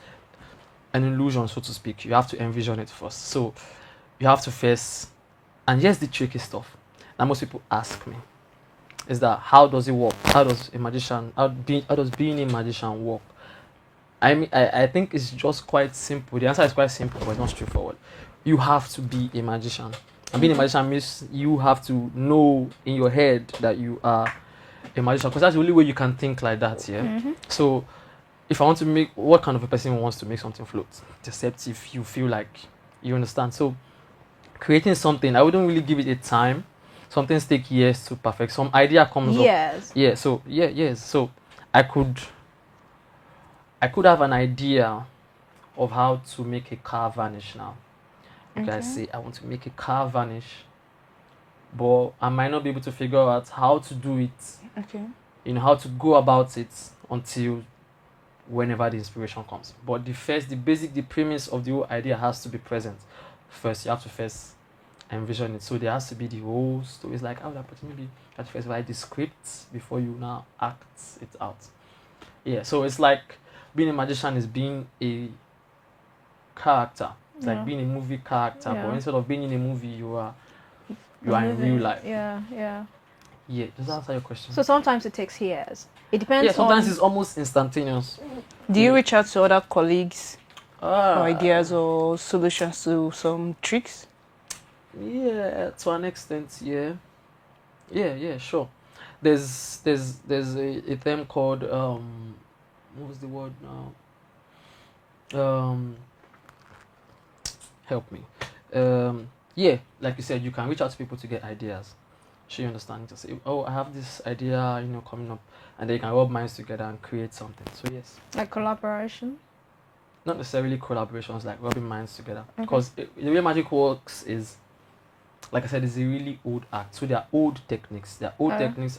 an illusion, so to speak, you have to envision it first. So you have to first, and here's the tricky stuff that most people ask me, is that how does it work? How does being a magician work? I mean, I think it's just quite simple. The answer is quite simple, but it's not straightforward. You have to be a magician. And being a magician means you have to know in your head that you are a magician, because that's the only way you can think like that, yeah? Mm-hmm. So if I want to make, what kind of a person wants to make something float? Except if you feel like you understand. So creating something, I wouldn't really give it a time. Some things take years to perfect. Some idea comes up. Yes. Yeah, so yes. So I could have an idea of how to make a car vanish now. Okay, I say I want to make a car vanish, but I might not be able to figure out how to do it. Okay. How to go about it until whenever the inspiration comes. But the premise of the whole idea has to be present first. You have to first envision it. So there has to be the whole story. It's like, how would I put it? Maybe you have to first write the script before you now act it out. Yeah, so it's like being a magician is being a character. It's like being a movie character, but instead of being in a movie, you are in real life. Yeah. Yeah, does that answer your question? So sometimes it takes years. It depends. Yeah, sometimes it's almost instantaneous. Do you reach out to other colleagues for Ah, ideas or solutions to some tricks? Yeah, to an extent, yeah. Yeah, sure. There's a term called what was the word now? Help me. Yeah, like you said, you can reach out to people to get ideas. Sure, you understand? Just say, oh, I have this idea, coming up, and then you can rub minds together and create something. So yes, like collaboration. not necessarily collaborations, like rubbing minds together, because the way magic works is, like I said, it's a really old act. So there are old techniques.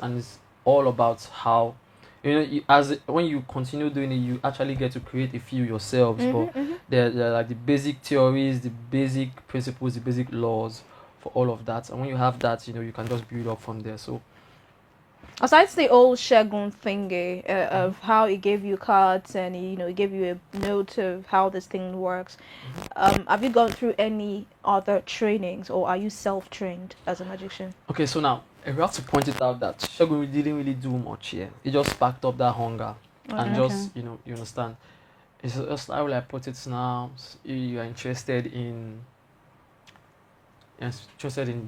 And it's all about how, when you continue doing it, you actually get to create a few yourselves. But they're like the basic theories, the basic principles, the basic laws for all of that. And when you have that, you can just build up from there. So Aside the old Shagun thingy of how he gave you cards and he gave you a note of how this thing works, have you gone through any other trainings, or are you self-trained as a magician? okay, so now we have to point it out that Shagun didn't really do much here. He just sparked up that hunger and just you understand. It's just how will I put it now? You are interested in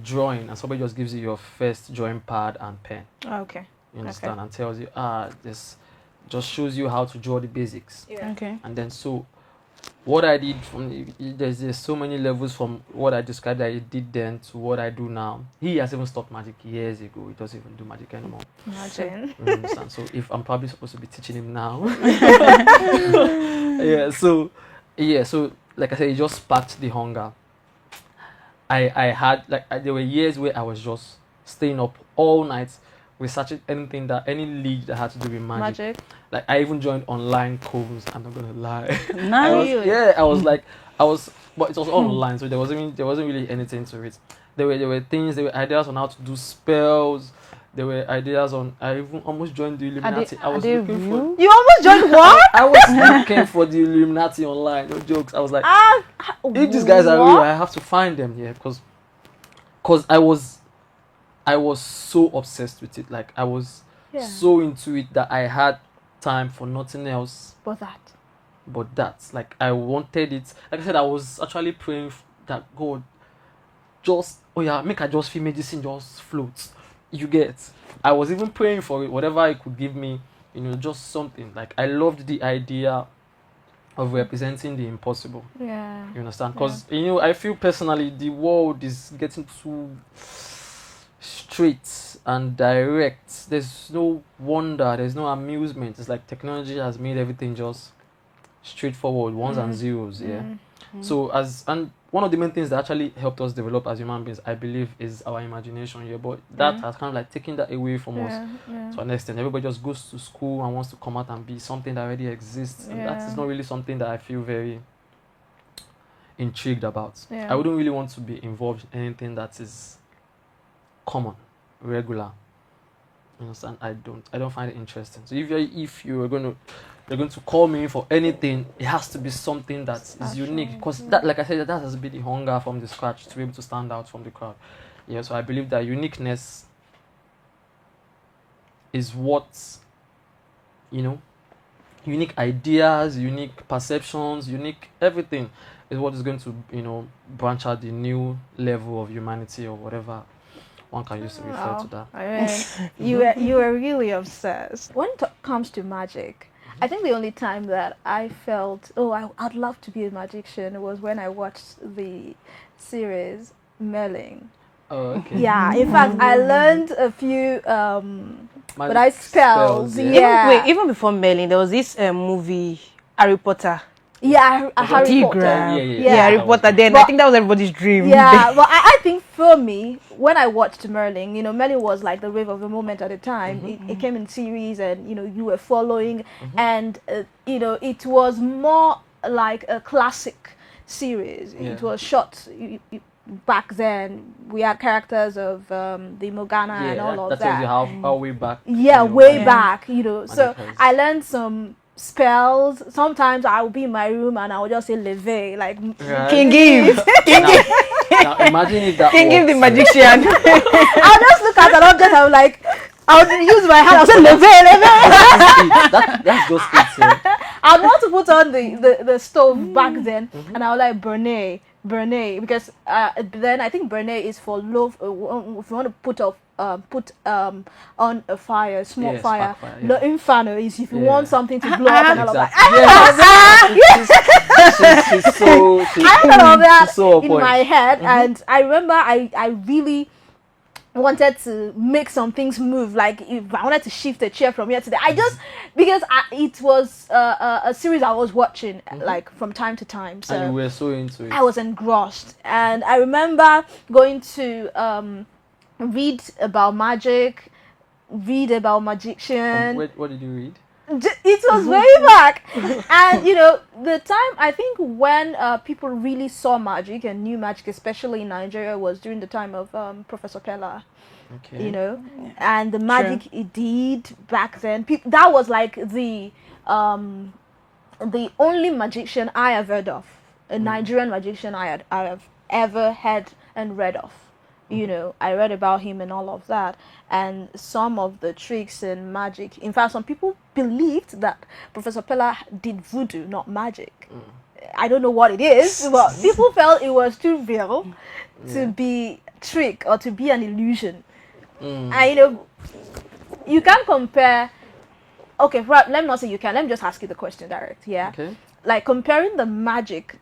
drawing, and somebody just gives you your first drawing pad and pen. Okay. You understand? And tells you, this just shows you how to draw the basics. Yeah. Okay. And then so what I did there's so many levels from what I described that he did then to what I do now. He has even stopped magic years ago. He doesn't even do magic anymore. Imagine. You understand? So if I'm probably supposed to be teaching him now. So like I said, it just sparked the hunger. I had there were years where I was just staying up all night researching any league that had to do with magic. Magic. Like I even joined online calls. I'm not gonna lie. Nice. But it was all online, so there wasn't really anything to it. There were ideas on how to do spells. There were ideas on. I even almost joined the Illuminati. I was looking for. You almost joined what? I was looking for the Illuminati online. No jokes. I was like, if these guys are real, I have to find them here because I was so obsessed with it. Like I was so into it that I had time for nothing else But that. but that. Like I wanted it. Like I said, I was actually praying that God make I just feel medicine just floats. You get. I was even praying for it, whatever it could give me, just something. Like I loved the idea of representing the impossible. Yeah. You understand? Because I feel personally the world is getting too straight and direct. There's no wonder, there's no amusement. It's like technology has made everything just straightforward, ones and zeros. Yeah. So and one of the main things that actually helped us develop as human beings, I believe, is our imagination here. But that has kind of like taken that away from us to an extent. Everybody just goes to school and wants to come out and be something that already exists. And that is not really something that I feel very intrigued about. I wouldn't really want to be involved in anything that is common, regular. You understand? I don't find it interesting. So if you're going to call me for anything, it has to be something that is unique. Because that, like I said, that has been the hunger from the scratch to be able to stand out from the crowd. Yeah, so I believe that uniqueness is what, unique ideas, unique perceptions, unique everything is what is going to, branch out the new level of humanity or whatever one can use to refer to that. I mean, you were really obsessed. When it comes to magic, I think the only time that I felt, I'd love to be a magician was when I watched the series Merlin. Oh, okay. Yeah, in fact, I learned a few spells. Yeah. Even before Merlin, there was this movie, Harry Potter. Yeah, Harry Potter. Harry Potter. Then I think that was everybody's dream. Yeah, but I think for me, when I watched Merlin, Merlin was like the wave of the moment at the time. It came in series, and you were following, and it was more like a classic series. Yeah. It was shot. Back then, we had characters of the Morgana and all of that. That tells you how way back. Yeah, way back. So because I learned some spells. Sometimes I would be in my room and I would just say leve, like King Give. Now imagine if that King Give the magician. I'll just look at an object. I would use my hand. I'll say leve. That's just it. I would want to put on the stove back then, and I would like Berne, because then I think Berne is for love. If you want to put on a fire, small fire. The Inferno is if you want something to blow up and all of that. I had all that in my head, and I remember I really wanted to make some things move. Like if I wanted to shift a chair from here to there, because it was a series I was watching like from time to time. So and you were so into it. I was engrossed, and I remember going to read about magic, read about magician. What did you read? It was way back, and the time I think when people really saw magic and knew magic, especially in Nigeria, was during the time of Professor Pella. Okay. And the magic it did back then. That was like the only magician I have heard of, a Nigerian magician I have ever heard and read of. I read about him and all of that, and some of the tricks and magic. In fact, some people believed that Professor Pella did voodoo, not magic. I don't know what it is, but people felt it was too real to be trick or to be an illusion. And you can't compare. Okay, let me not say you can. Let me just ask you the question direct. Yeah. Okay. Like comparing the magic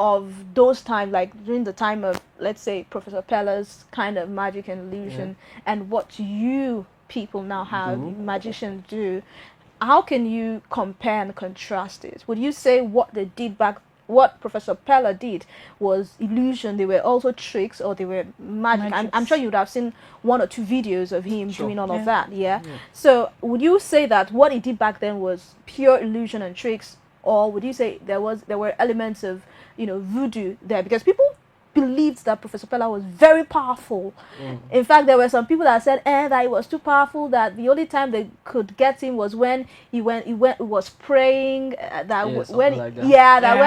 of those times, like during the time of, let's say, Professor Pella's kind of magic and illusion, and what you people now have magicians do, how can you compare and contrast it? Would you say what they did back what Professor Pella did was illusion. They were also tricks, or they were magic. I'm sure you would have seen 1 or 2 videos of him doing all of that. Yeah? So would you say that what he did back then was pure illusion and tricks, or would you say there were elements of voodoo there? Because people believed that Professor Pella was very powerful. In fact, there were some people that said that he was too powerful, that the only time they could get him was when he was praying, when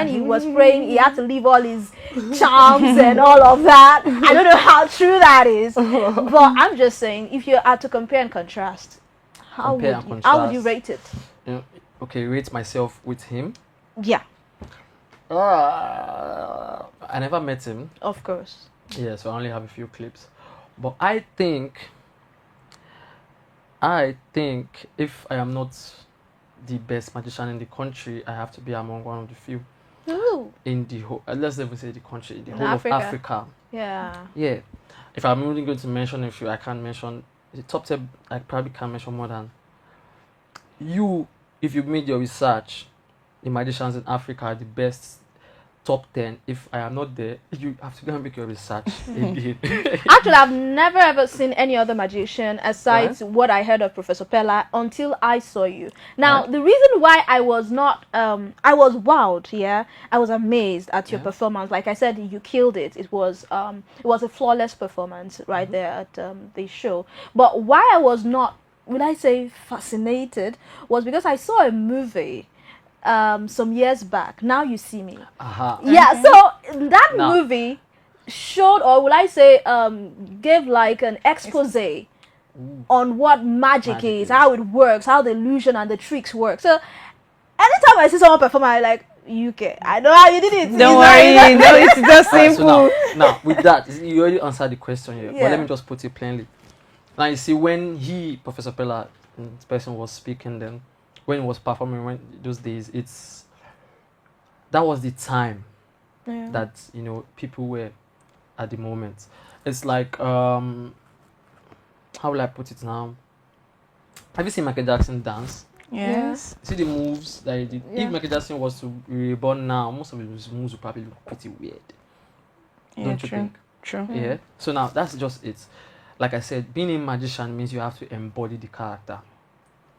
he was praying he had to leave all his charms and all of that. I don't know how true that is, but I'm just saying, if you had to compare and contrast, how would you rate it? Okay, rate myself with him. Yeah. I never met him. Of course. Yeah, so I only have a few clips. But I think if I am not the best magician in the country, I have to be among one of the few. Ooh. In the whole, let's even say the country, the whole Africa. of Africa. Yeah. Yeah. If I'm only going to mention a few, I can't mention the top 10. I probably can't mention more than you. If you made your research, the magicians in Africa are the best top 10. If I am not there, you have to go and make your research again. Actually, I've never ever seen any other magician aside what I heard of Professor Pella until I saw you. Now, the reason why I was not, I was wowed, I was amazed at your performance. Like I said, you killed it. It was a flawless performance right there at the show. But why I was not, would I say fascinated, was because I saw a movie some years back, Now You See Me. Yeah, so that movie showed, or will I say gave like an expose on what magic is, how it works, how the illusion and the tricks work. So anytime I see someone perform, I like, UK, I know how you did it. Don't worry, no, it's just simple. So now with that, you already answered the question here, but let me just put it plainly. Now you see, when Professor Pella, this person was speaking then, when he was performing those days, that was the time that people were at the moment. It's like how will I put it now? Have you seen Michael Jackson dance? Yes. See the moves that he did. If Michael Jackson was to be reborn now, most of his moves would probably look pretty weird. Don't you think? True. Yeah. So now that's just it. Like I said, being a magician means you have to embody the character,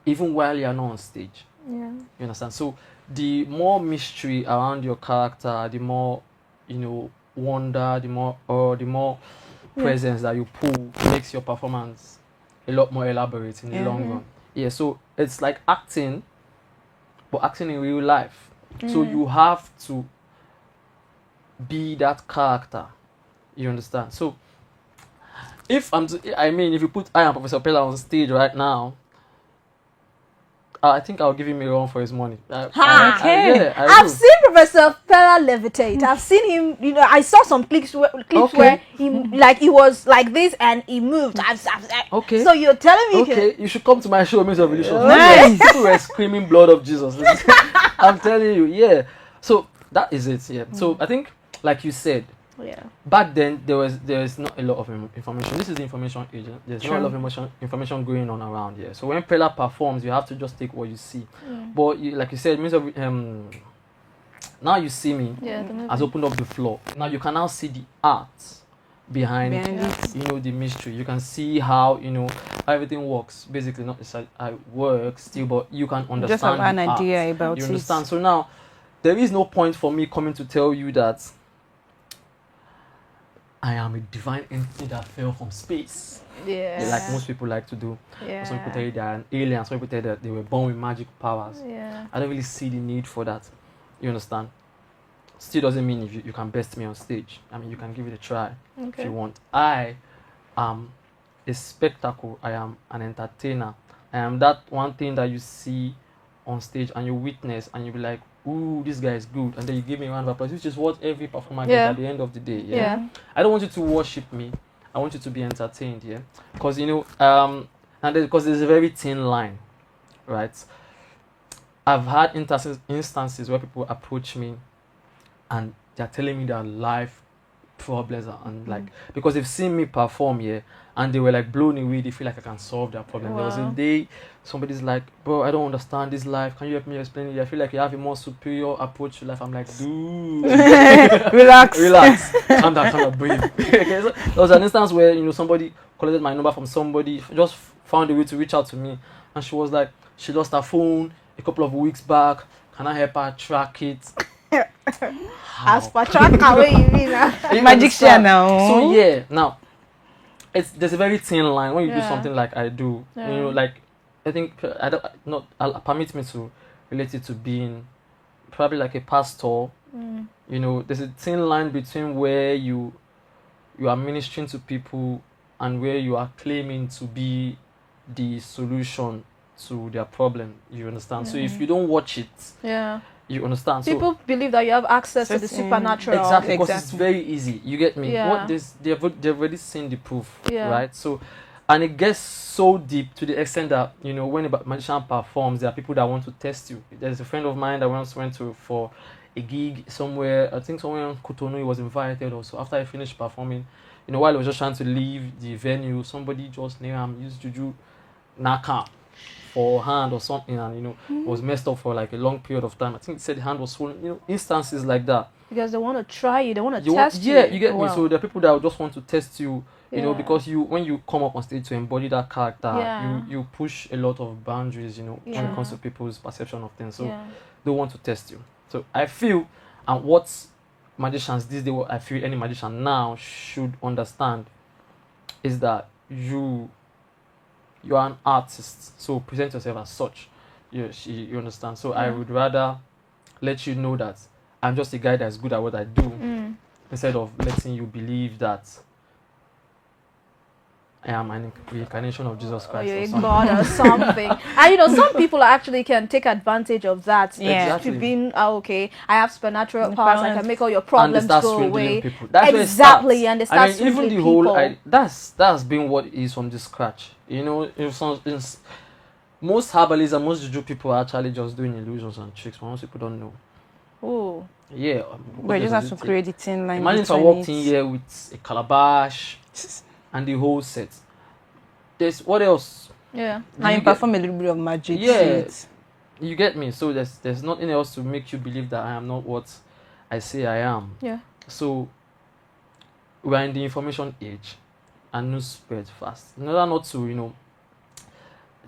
even while you're not on stage. Yeah. You understand? So the more mystery around your character, the more wonder, the more presence that you pull makes your performance a lot more elaborate in the long run. Yeah. So it's like acting, but acting in real life. So you have to be that character. You understand? So if you put I am Professor Pella on stage right now, I think I'll give him a run for his money. I've seen Professor Pella levitate. I've seen him. I saw some clips where he was like this and he moved. Okay. So you're telling me? Okay, you should come to my show, Means of Illusion. Nice. People were screaming blood of Jesus. I'm telling you, yeah. So that is it. Yeah. So I think, like you said, back then there is not a lot of information. This is the information age. There's not a lot of information going on around here. So when Pella performs, you have to just take what you see. But like you said, Means of Now You See Me has opened up the floor. Now you can now see the art behind the mystery. You can see how everything works. Basically, not how it works still, but you can understand. Just have an art. idea about it. You understand? So now there is no point for me coming to tell you that I am a divine entity that fell from space. Yeah. Like most people like to do. Yeah. Some people tell you they are an alien. Some people tell you that they were born with magic powers. Yeah. I don't really see the need for that. You understand? Still doesn't mean if you can best me on stage. I mean, you can give it a try if you want. I am a spectacle. I am an entertainer. I am that one thing that you see on stage and you witness and you be like, ooh, this guy is good, and then you give me a round of applause, which is what every performer gets at the end of the day. I don't want you to worship me. I want you to be entertained. Because because there's a very thin line, right? I've had instances where people approach me and they're telling me their life problems and like, because they've seen me perform and they were like blown away. They feel like I can solve their problem. There was a Wow. day somebody's like, bro, I don't understand this life. Can you help me explain it? I feel like you have a more superior approach to life. I'm like, dude, Relax. relax, calm down, breathe. Okay, so there was an instance where somebody collected my number from somebody, just found a way to reach out to me, and she was like, she lost her phone a couple of weeks back. Can I help her track it? As per track away, you mean? You Magic share understand? now. So yeah, now there's a very thin line when you do Yeah. something like I do. Yeah. Like I think I don't not permit me to relate it to being probably like a pastor. There's a thin line between where you are ministering to people and where you are claiming to be the solution to their problem. You understand? So if you don't watch it, Yeah. you understand. People believe that you have access to the Certain- supernatural. Exactly, because it's Exactly. very easy. You get me? Yeah. What this they've already seen the proof, Yeah. right? So, and it gets so deep to the extent that when a magician performs, there are people that want to test you. There's a friend of mine that once went to for a gig somewhere. I think somewhere in Cotonou. He was invited also. After I finished performing, while I was just trying to leave the venue, somebody just near him used juju naka for hand or something, and was messed up for like a long period of time. I think he said the hand was swollen. Instances like that. Because they want to try you, they want to You want, test yeah, you. you get me. Wow. So there are people that just want to test you, Yeah. because when you come up on stage to embody that character, Yeah. you push a lot of boundaries, when Yeah. it comes to people's perception of things. So Yeah. they want to test you. So I feel, and what magicians these days, what I feel any magician now should understand is that you are an artist. So present yourself as such. You understand? So I Yeah. would rather let you know that I'm just a guy that's good at what I do, instead of letting you believe that I am an reincarnation of Jesus Or Christ. you're or a something. god or something. And some people actually can take advantage of that. Yeah. Exactly. To being okay, I have supernatural The powers, I powers. can make all your And they problems start go swindling away. people. That's where it Exactly, starts. and they start even swindling the whole people. that's been what it is from the scratch. Most herbalists and most juju people are actually just doing illusions and tricks. Most people don't know. Oh, Yeah, But you just have to create the thin line. Imagine if I between walked it. in here with a calabash and the whole set. There's what else? yeah. Now you get- perform a little bit of magic. Yeah. shit. You get me? So there's nothing else to make you believe that I am not what I say I am. Yeah. So we're in the information age, and news spreads fast. In order not to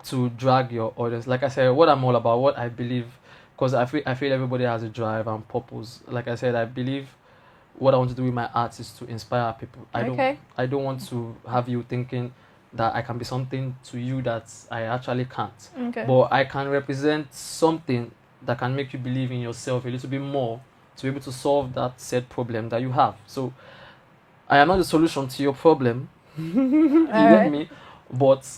to drag your audience, like I said, what I'm all about, what I believe, because I feel everybody has a drive and purpose. Like I said, I believe what I want to do with my art is to inspire people. Okay. I don't want to have you thinking that I can be something to you that I actually can't. Okay. But I can represent something that can make you believe in yourself a little bit more to be able to solve that said problem that you have. So I am not the solution to your problem. You get Alright. me? But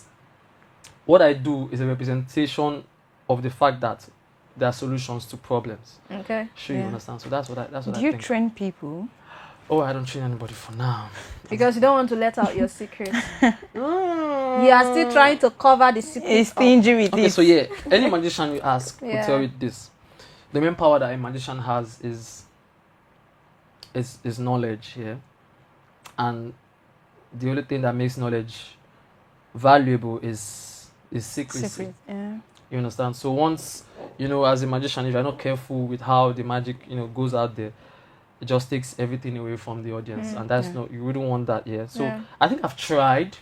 what I do is a representation of the fact that there are solutions to problems. Okay. Sure, you Yeah. understand. So that's what Do I you think. train people? Oh, I don't train anybody for now. Because you don't want to let out your secrets. You are still trying to cover the secret. It's stingy with Okay, it. so yeah, any magician you ask will Yeah. tell you this. The main power that a magician has is knowledge, yeah. And the only thing that makes knowledge valuable is secrecy. Secret, yeah. You understand? So once, as a magician, if you're not careful with how the magic, goes out there, it just takes everything away from the audience. And that's Yeah. not, you wouldn't want that, yeah. So Yeah. I think I've tried,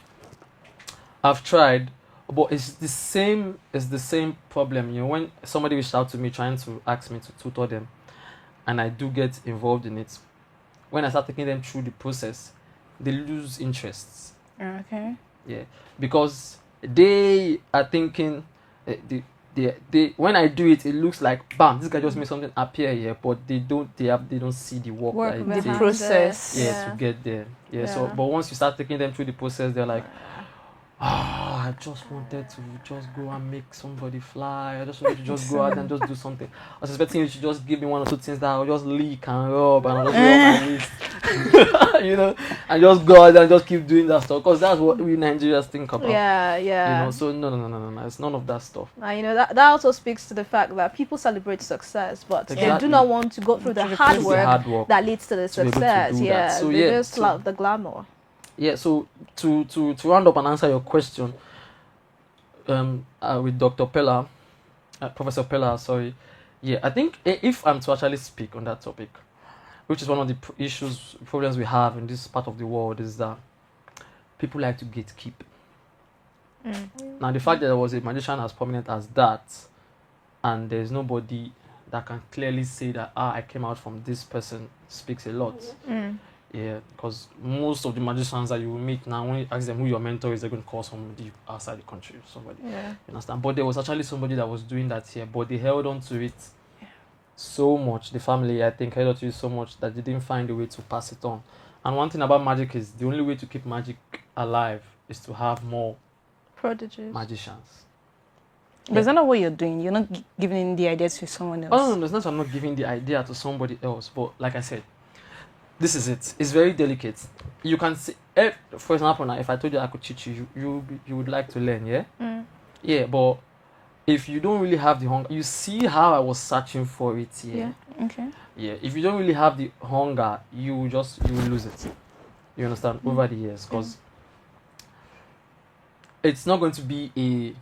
but it's the same problem. When somebody reached out to me trying to ask me to tutor them, and I do get involved in it, when I start taking them through the process, they lose interest. Okay. Yeah, because they are thinking, they when I do it, it looks like bam, this guy just made something appear here, but they don't see the work, Work that it behind takes, process. it. yeah, to get there. Yeah. So, Yeah. but once you start taking them through the process, they're like, I just wanted to just go and make somebody fly. I just wanted to just go out and just do something. I was expecting you to just give me one or two things that I'll just leak and rub and I'll just rub my wrist. And just go out and just keep doing that stuff. Because that's what we Nigerians think about. Yeah. So no. It's none of that stuff. That also speaks to the fact that people celebrate success, but they do Exactly. not want to go through the Through the hard It's the work hard work that leads to the to be able to success. do that. Yeah, So, they yeah, just so- love the glamour. Yeah, so to round up and answer your question, with Dr. Pella, Professor Pella, sorry. Yeah, I think if I'm to actually speak on that topic, which is one of the problems we have in this part of the world, is that people like to gatekeep. Now, the fact that there was a magician as prominent as that, and there's nobody that can clearly say that, I came out from this person, speaks a lot. Yeah, because most of the magicians that you will meet now, when you ask them who your mentor is, they're going to call somebody outside the country, somebody. Yeah. You understand? But there was actually somebody that was doing that here, but they held on to it so much. The family, I think, held on to it so much that they didn't find a way to pass it on. And one thing about magic is the only way to keep magic alive is to have more prodigies, magicians. But is that not what you're doing? You're not giving the idea to someone else. Oh, no, it's not. I'm not giving the idea to somebody else. But like I said, this is it. It's very delicate. You can see, for example, now if I told you I could teach you, you would like to learn, yeah? Yeah, but if you don't really have the hunger, you see how I was searching for it, yeah? Okay. Yeah, if you don't really have the hunger, you will lose it. You understand? Over the years, because it's not going to be a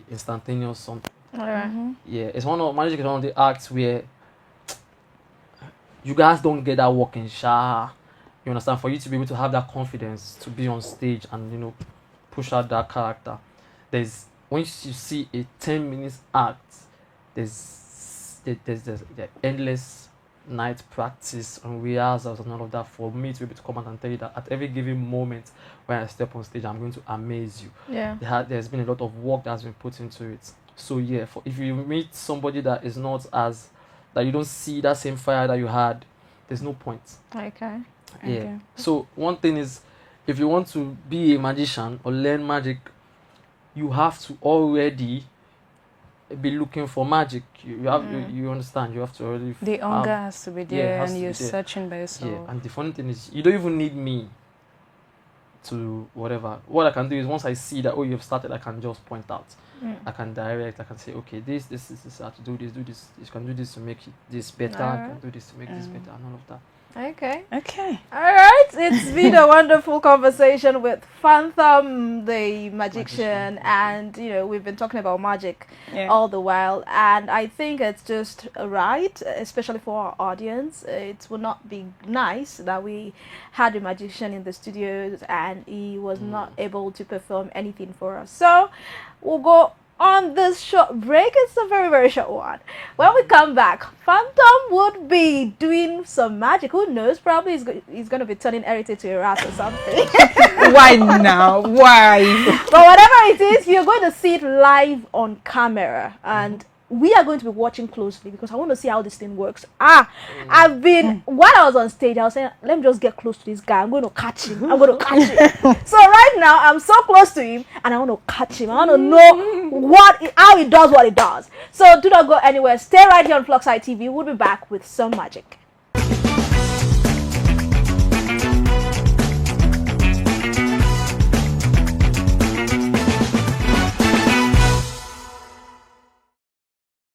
instantaneous something. Yeah, it's magic is one of the acts where you guys don't get that walking sha. You understand? For you to be able to have that confidence to be on stage and push out that character, once you see a 10 minutes act, there's the endless night practice and rehearsals and all of that for me to be able to come out and tell you that at every given moment when I step on stage, I'm going to amaze you. Yeah. There's been a lot of work that's been put into it. So yeah, if you meet somebody that is not as, that you don't see that same fire that you had, there's no point. Okay. Yeah. Okay. So one thing is, if you want to be a magician or learn magic, you have to already be looking for magic. You have you understand. You have to already. The hunger has to be there, has and to you're be there. searching by yourself. Yeah. And the funny thing is, you don't even need me to whatever. What I can do is once I see that you've started, I can just point out. I can direct. I can say, okay, this how to do this. Do this. You can do this to make this better. You can do this to make this better, and all of that. Okay. Okay. All right. It's been a wonderful conversation with Phantom, the magician, and we've been talking about magic all the while, and I think it's just right, especially for our audience. It would not be nice that we had a magician in the studios and he was not able to perform anything for us. So we'll go on this short break. It's a very, very short one. When we come back, Phantom would be doing some magic. Who knows? Probably he's going to be turning Heritage to a rat or something. Why now? Why? But whatever it is, you're going to see it live on camera. And we are going to be watching closely because I want to see how this thing works. I've been, while I was on stage, I was saying, let me just get close to this guy. I'm going to catch him. So right now, I'm so close to him and I want to catch him. I want to know how he does what he does. So do not go anywhere. Stay right here on FluxHide TV. We'll be back with some magic.